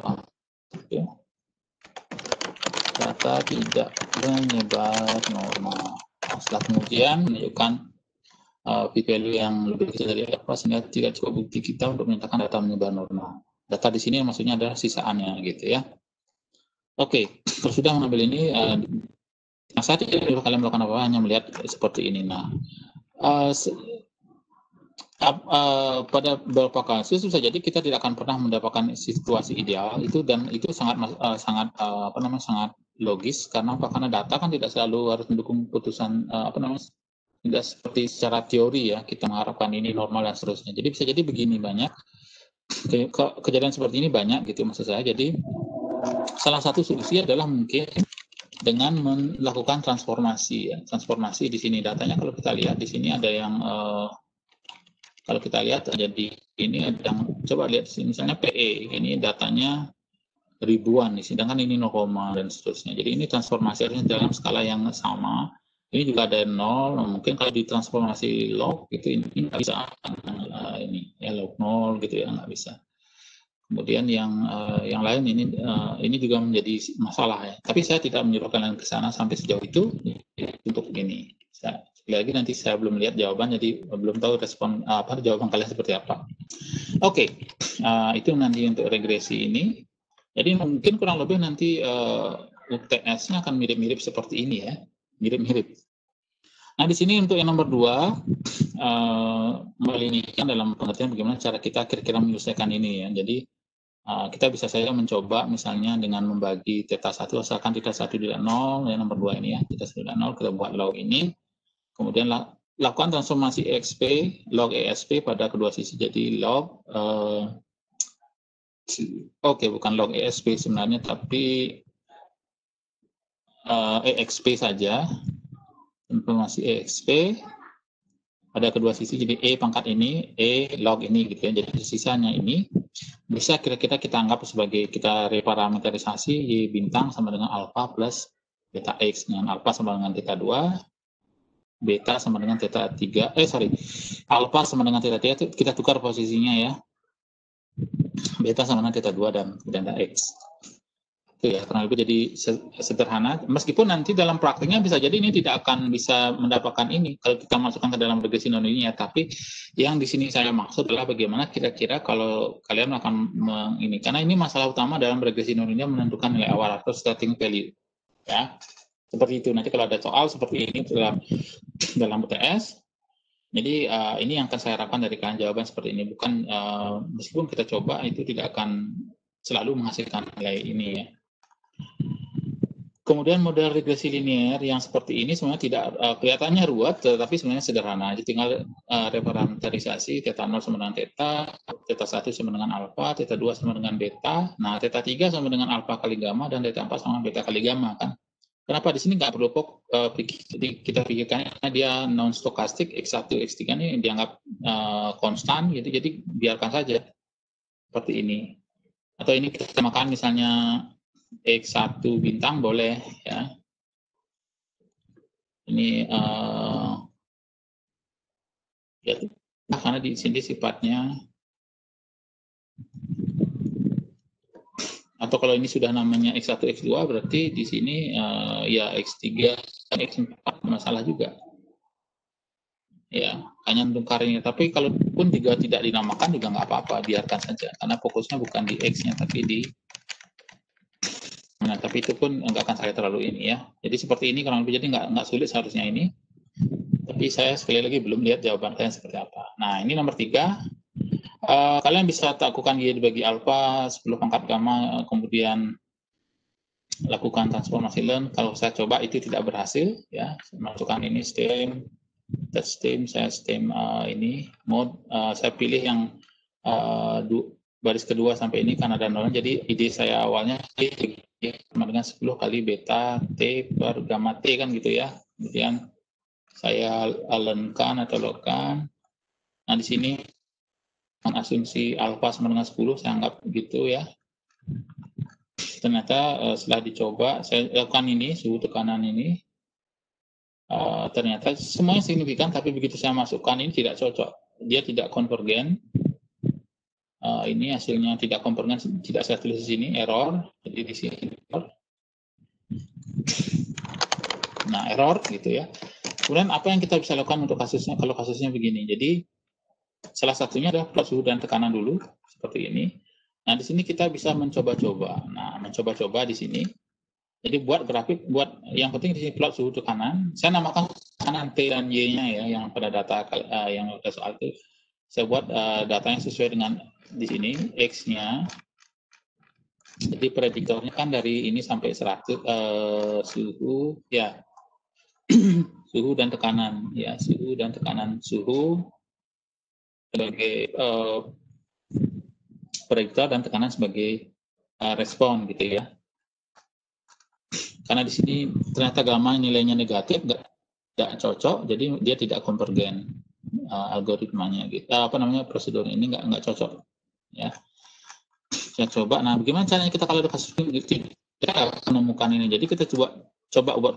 data tidak menyebar normal. Setelah kemudian menunjukkan p-value yang lebih kecil dari apa, sehingga tidak cukup bukti kita untuk menyatakan data menyebar normal. Data di sini maksudnya adalah sisaannya gitu ya. Oke, kalau sudah mengambil ini, saya tidak perlu kalian melakukan apa, hanya melihat seperti ini. Nah, pada beberapa kasus bisa jadi kita tidak akan pernah mendapatkan situasi ideal itu, dan itu sangat logis. Karena apa? Karena data kan tidak selalu harus mendukung putusan tidak seperti secara teori ya, kita mengharapkan ini normal dan seterusnya. Jadi bisa jadi begini, banyak kejadian seperti ini banyak gitu maksud saya. Jadi salah satu solusi adalah mungkin dengan melakukan transformasi ya. Transformasi di sini datanya, kalau kita lihat di sini ada yang kalau kita lihat jadi ini ada yang, coba lihat sini misalnya PE, ini datanya ribuan nih, sedangkan ini 0, dan seterusnya. Jadi ini transformasi harusnya dalam skala yang sama. Ini juga ada 0, mungkin kalau ditransformasi log itu ini nggak bisa, ini ya log 0 gitu ya, nggak bisa. Kemudian yang lain ini juga menjadi masalah ya. Tapi saya tidak menyuruh kalian ke sana sampai sejauh itu untuk ini. Sekali lagi nanti saya belum lihat jawaban, jadi belum tahu respon jawaban kalian seperti apa. Oke, itu nanti untuk regresi ini. Jadi mungkin kurang lebih nanti UTS-nya akan mirip-mirip seperti ini ya, mirip-mirip. Nah di sini untuk yang nomor 2, melinikan dalam pengertian bagaimana cara kita kira-kira menyelesaikan ini ya. Jadi kita bisa saja mencoba misalnya dengan membagi θ1, asalkan θ1 tidak 0, yang nomor 2 ini ya, θ1 tidak 0, kita buat log ini. Kemudian lakukan transformasi EXP, log ESP pada kedua sisi. Jadi log, bukan log ESP sebenarnya, tapi EXP saja. Transformasi EXP pada kedua sisi, jadi E pangkat ini, E log ini gitu ya. Jadi sisanya ini bisa kira-kira kita anggap sebagai, kita reparameterisasi Y bintang sama dengan alpha plus beta X, dengan alpha sama dengan θ2, beta sama dengan θ3, alpha sama dengan θ3, kita tukar posisinya ya, beta sama dengan θ2 dan θ X. Itu ya, kurang lebih jadi sederhana. Meskipun nanti dalam prakteknya bisa jadi ini tidak akan bisa mendapatkan ini kalau kita masukkan ke dalam regresi nonlinear. Tapi yang di sini saya maksud adalah bagaimana kira-kira kalau kalian akan ini, karena ini masalah utama dalam regresi nonlinear menentukan nilai awal atau starting value. Ya, seperti itu. Nanti kalau ada soal seperti ini dalam UTS, jadi ini yang akan saya harapkan dari kalian, jawaban seperti ini. Bukan meskipun kita coba itu tidak akan selalu menghasilkan nilai ini ya. Kemudian model regresi linear yang seperti ini sebenarnya tidak kelihatannya ruwet, tetapi sebenarnya sederhana. Jadi tinggal reparameterisasi theta 0 sama dengan theta 1 sama dengan alpha, theta 2 sama dengan beta. Nah, theta 3 sama dengan alpha kali gamma dan theta 4 sama beta kali gamma kan. Kenapa di sini nggak perlu kita pikirkan karena dia non stokastik, x1, x3 ini dianggap konstan gitu. Jadi biarkan saja seperti ini. Atau ini kita samakan misalnya X1 bintang boleh ya. Ini ya karena di sini sifatnya, atau kalau ini sudah namanya X1 X2 berarti di sini ya X3 dan X4 masalah juga. Ya, hanya tungkarnya. Tapi kalaupun juga tidak dinamakan juga nggak apa-apa, biarkan saja karena fokusnya bukan di X-nya tapi di. Nah, tapi itu pun nggak akan saya terlalu ini ya. Jadi seperti ini kurang lebih, jadi nggak sulit seharusnya ini. Tapi saya sekali lagi belum lihat jawaban kalian seperti apa. Nah, ini nomor 3. Kalian bisa lakukan Y dibagi alpha, 10 pangkat gamma, kemudian lakukan transformasi learn. Kalau saya coba itu tidak berhasil ya. Saya masukkan ini stem, touch stem, saya stem ini mode. Saya pilih yang baris kedua sampai ini karena ada nol. Jadi ide saya awalnya sama dengan 10 kali beta T per gamma T kan gitu ya. Kemudian saya learn-kan atau logkan. Nah di sini asumsi alfa sama dengan 10 saya anggap gitu ya. Ternyata setelah dicoba saya lakukan ini suhu tekanan ini ternyata semuanya signifikan, tapi begitu saya masukkan ini tidak cocok, dia tidak konvergen. Ini hasilnya tidak konvergen, tidak saya tulis di sini error, jadi di sini error. Nah error gitu ya. Kemudian apa yang kita bisa lakukan untuk kasusnya kalau kasusnya begini? Jadi salah satunya adalah plot suhu dan tekanan dulu seperti ini. Nah di sini kita bisa mencoba-coba. Nah mencoba-coba di sini. Jadi buat grafik, buat yang penting di sini plot suhu tekanan. Saya namakan tekanan T dan Y-nya ya, yang pada data yang ada soal itu. Saya buat datanya sesuai dengan di sini X-nya. Jadi prediktornya kan dari ini sampai 100 suhu ya. Suhu dan tekanan ya, suhu dan tekanan, suhu sebagai prediktor dan tekanan sebagai respon gitu ya. Karena di sini ternyata gamma nilainya negatif, nggak cocok, jadi dia tidak konvergen algoritmanya gitu. Prosedur ini nggak cocok ya. Saya coba. Nah, bagaimana caranya kita kalau ada kasus ini kita menemukan ini? Jadi kita coba buat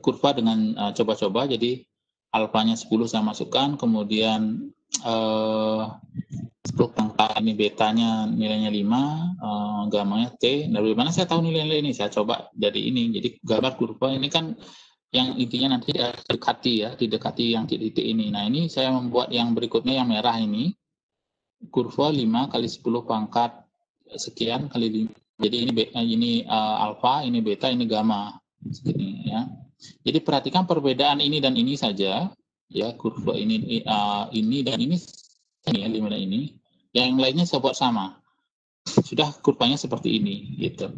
kurva dengan coba-coba. Jadi alfanya 10 saya masukkan, kemudian 10 pangkat ini betanya nilainya 5, gamanya T. Nah, bagaimana saya tahu nilai-nilai ini? Saya coba dari ini. Jadi gambar kurva ini kan yang intinya nanti didekati yang titik ini. Nah, ini saya membuat yang berikutnya yang merah ini. Kurva 5 kali 10 pangkat sekian kali 5. Jadi ini alfa, ini beta, ini gamma. Segini, ya. Jadi perhatikan perbedaan ini dan ini saja. Ya, kurva ini dan ini ya, 5 dan ini. Yang lainnya saya buat sama. Sudah kurvanya seperti ini gitu.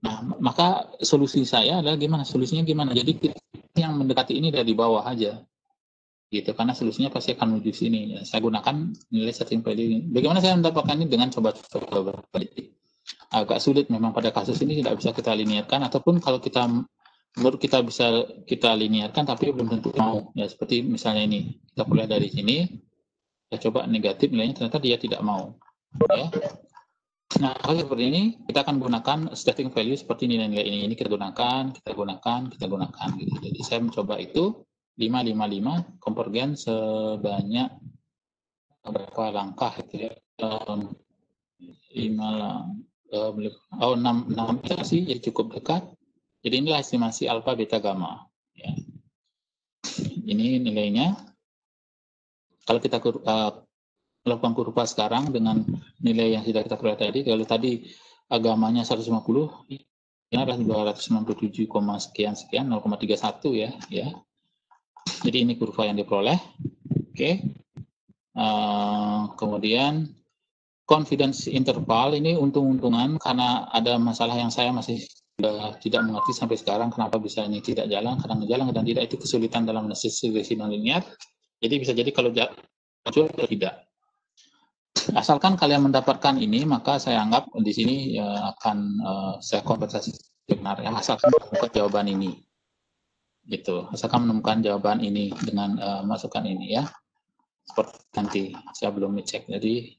Nah, maka solusi saya adalah gimana? Solusinya gimana? Jadi kita yang mendekati ini dari bawah aja. Gitu, karena solusinya pasti akan menuju sini. Ya. Saya gunakan nilai starting value ini. Bagaimana saya mendapatkan ini? Dengan coba-coba. Agak sulit memang pada kasus ini, tidak bisa kita linearkan, ataupun kalau kita menurut kita bisa kita linearkan tapi belum tentu mau. Ya seperti misalnya ini. Kita mulai dari sini. Kita coba negatif nilainya, ternyata dia tidak mau. Ya. Nah, kalau seperti ini kita akan gunakan starting value seperti nilai-nilai ini. Ini kita gunakan gitu. Jadi saya mencoba itu 555 konvergen sebanyak berapa langkah itu ya, 5 6 sih, jadi cukup dekat. Jadi inilah estimasi alfa, beta, gamma. Ya. Ini nilainya. Kalau kita melakukan kurva sekarang dengan nilai yang sudah kita peroleh tadi, kalau tadi gamanya 150, ini adalah 297, sekian 0,31 ya. Jadi ini kurva yang diperoleh. Oke. Kemudian confidence interval ini untung-untungan karena ada masalah yang saya masih tidak mengerti sampai sekarang kenapa bisa ini tidak jalan, kadang jalan, kadang tidak. Itu kesulitan dalam analisis regresi nonlinear. Jadi bisa jadi kalau muncul atau tidak. Asalkan kalian mendapatkan ini, maka saya anggap di sini akan saya kompensasi benar ya. Asalkan menemukan jawaban ini, gitu. Asalkan menemukan jawaban ini dengan masukkan ini ya. Seperti nanti saya belum ngecek. Jadi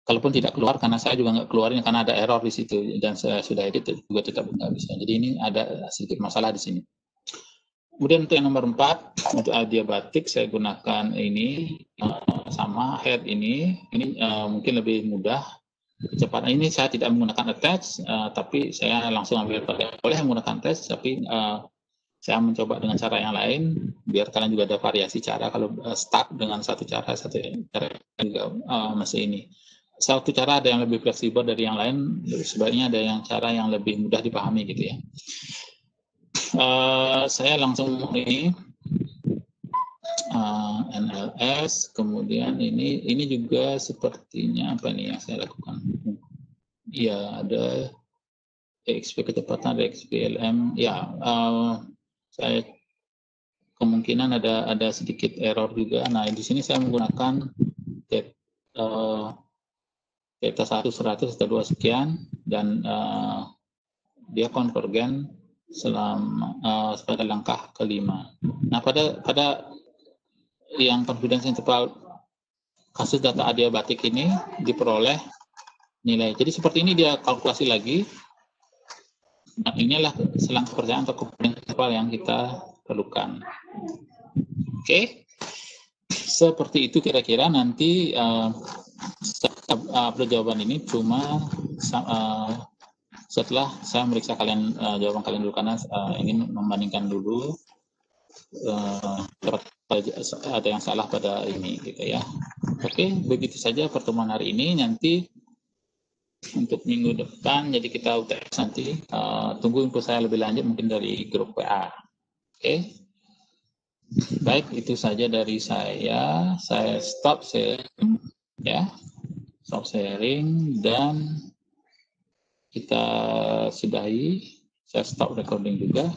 kalaupun tidak keluar, karena saya juga nggak keluarin karena ada error di situ dan saya sudah edit juga tetap nggak bisa. Jadi ini ada sedikit masalah di sini. Kemudian untuk yang nomor 4 untuk adiabatik saya gunakan ini sama head ini mungkin lebih mudah kecepatan. Ini saya tidak menggunakan attach, tapi saya langsung ambil boleh menggunakan attach, tapi saya mencoba dengan cara yang lain biar kalian juga ada variasi cara. Kalau stuck dengan satu cara juga masih ini. Satu cara ada yang lebih fleksibel dari yang lain, sebaiknya ada yang cara yang lebih mudah dipahami gitu ya. Saya langsung ini NLS, kemudian ini juga sepertinya apa nih yang saya lakukan? Ya ada XP kecepatan, ada XPLM. Ya, saya kemungkinan ada sedikit error juga. Nah di sini saya menggunakan theta 1 100, theta 2 sekian, dan dia konvergen selama pada langkah kelima. Nah pada yang confidence interval kasus data adiabatik ini diperoleh nilai. Jadi seperti ini dia kalkulasi lagi. Nah, inilah selang kepercayaan atau confidence interval yang kita perlukan. Oke. Seperti itu kira-kira nanti upload jawaban ini cuma setelah saya meriksa kalian jawaban kalian dulu karena ingin membandingkan dulu ada yang salah pada ini gitu ya. Oke, begitu saja pertemuan hari ini. Nanti untuk minggu depan jadi kita UTS nanti tunggu info saya lebih lanjut mungkin dari grup WA. Oke. Baik, itu saja dari saya. Saya stop sharing ya. Stop sharing dan kita sudahi. Saya stop recording juga.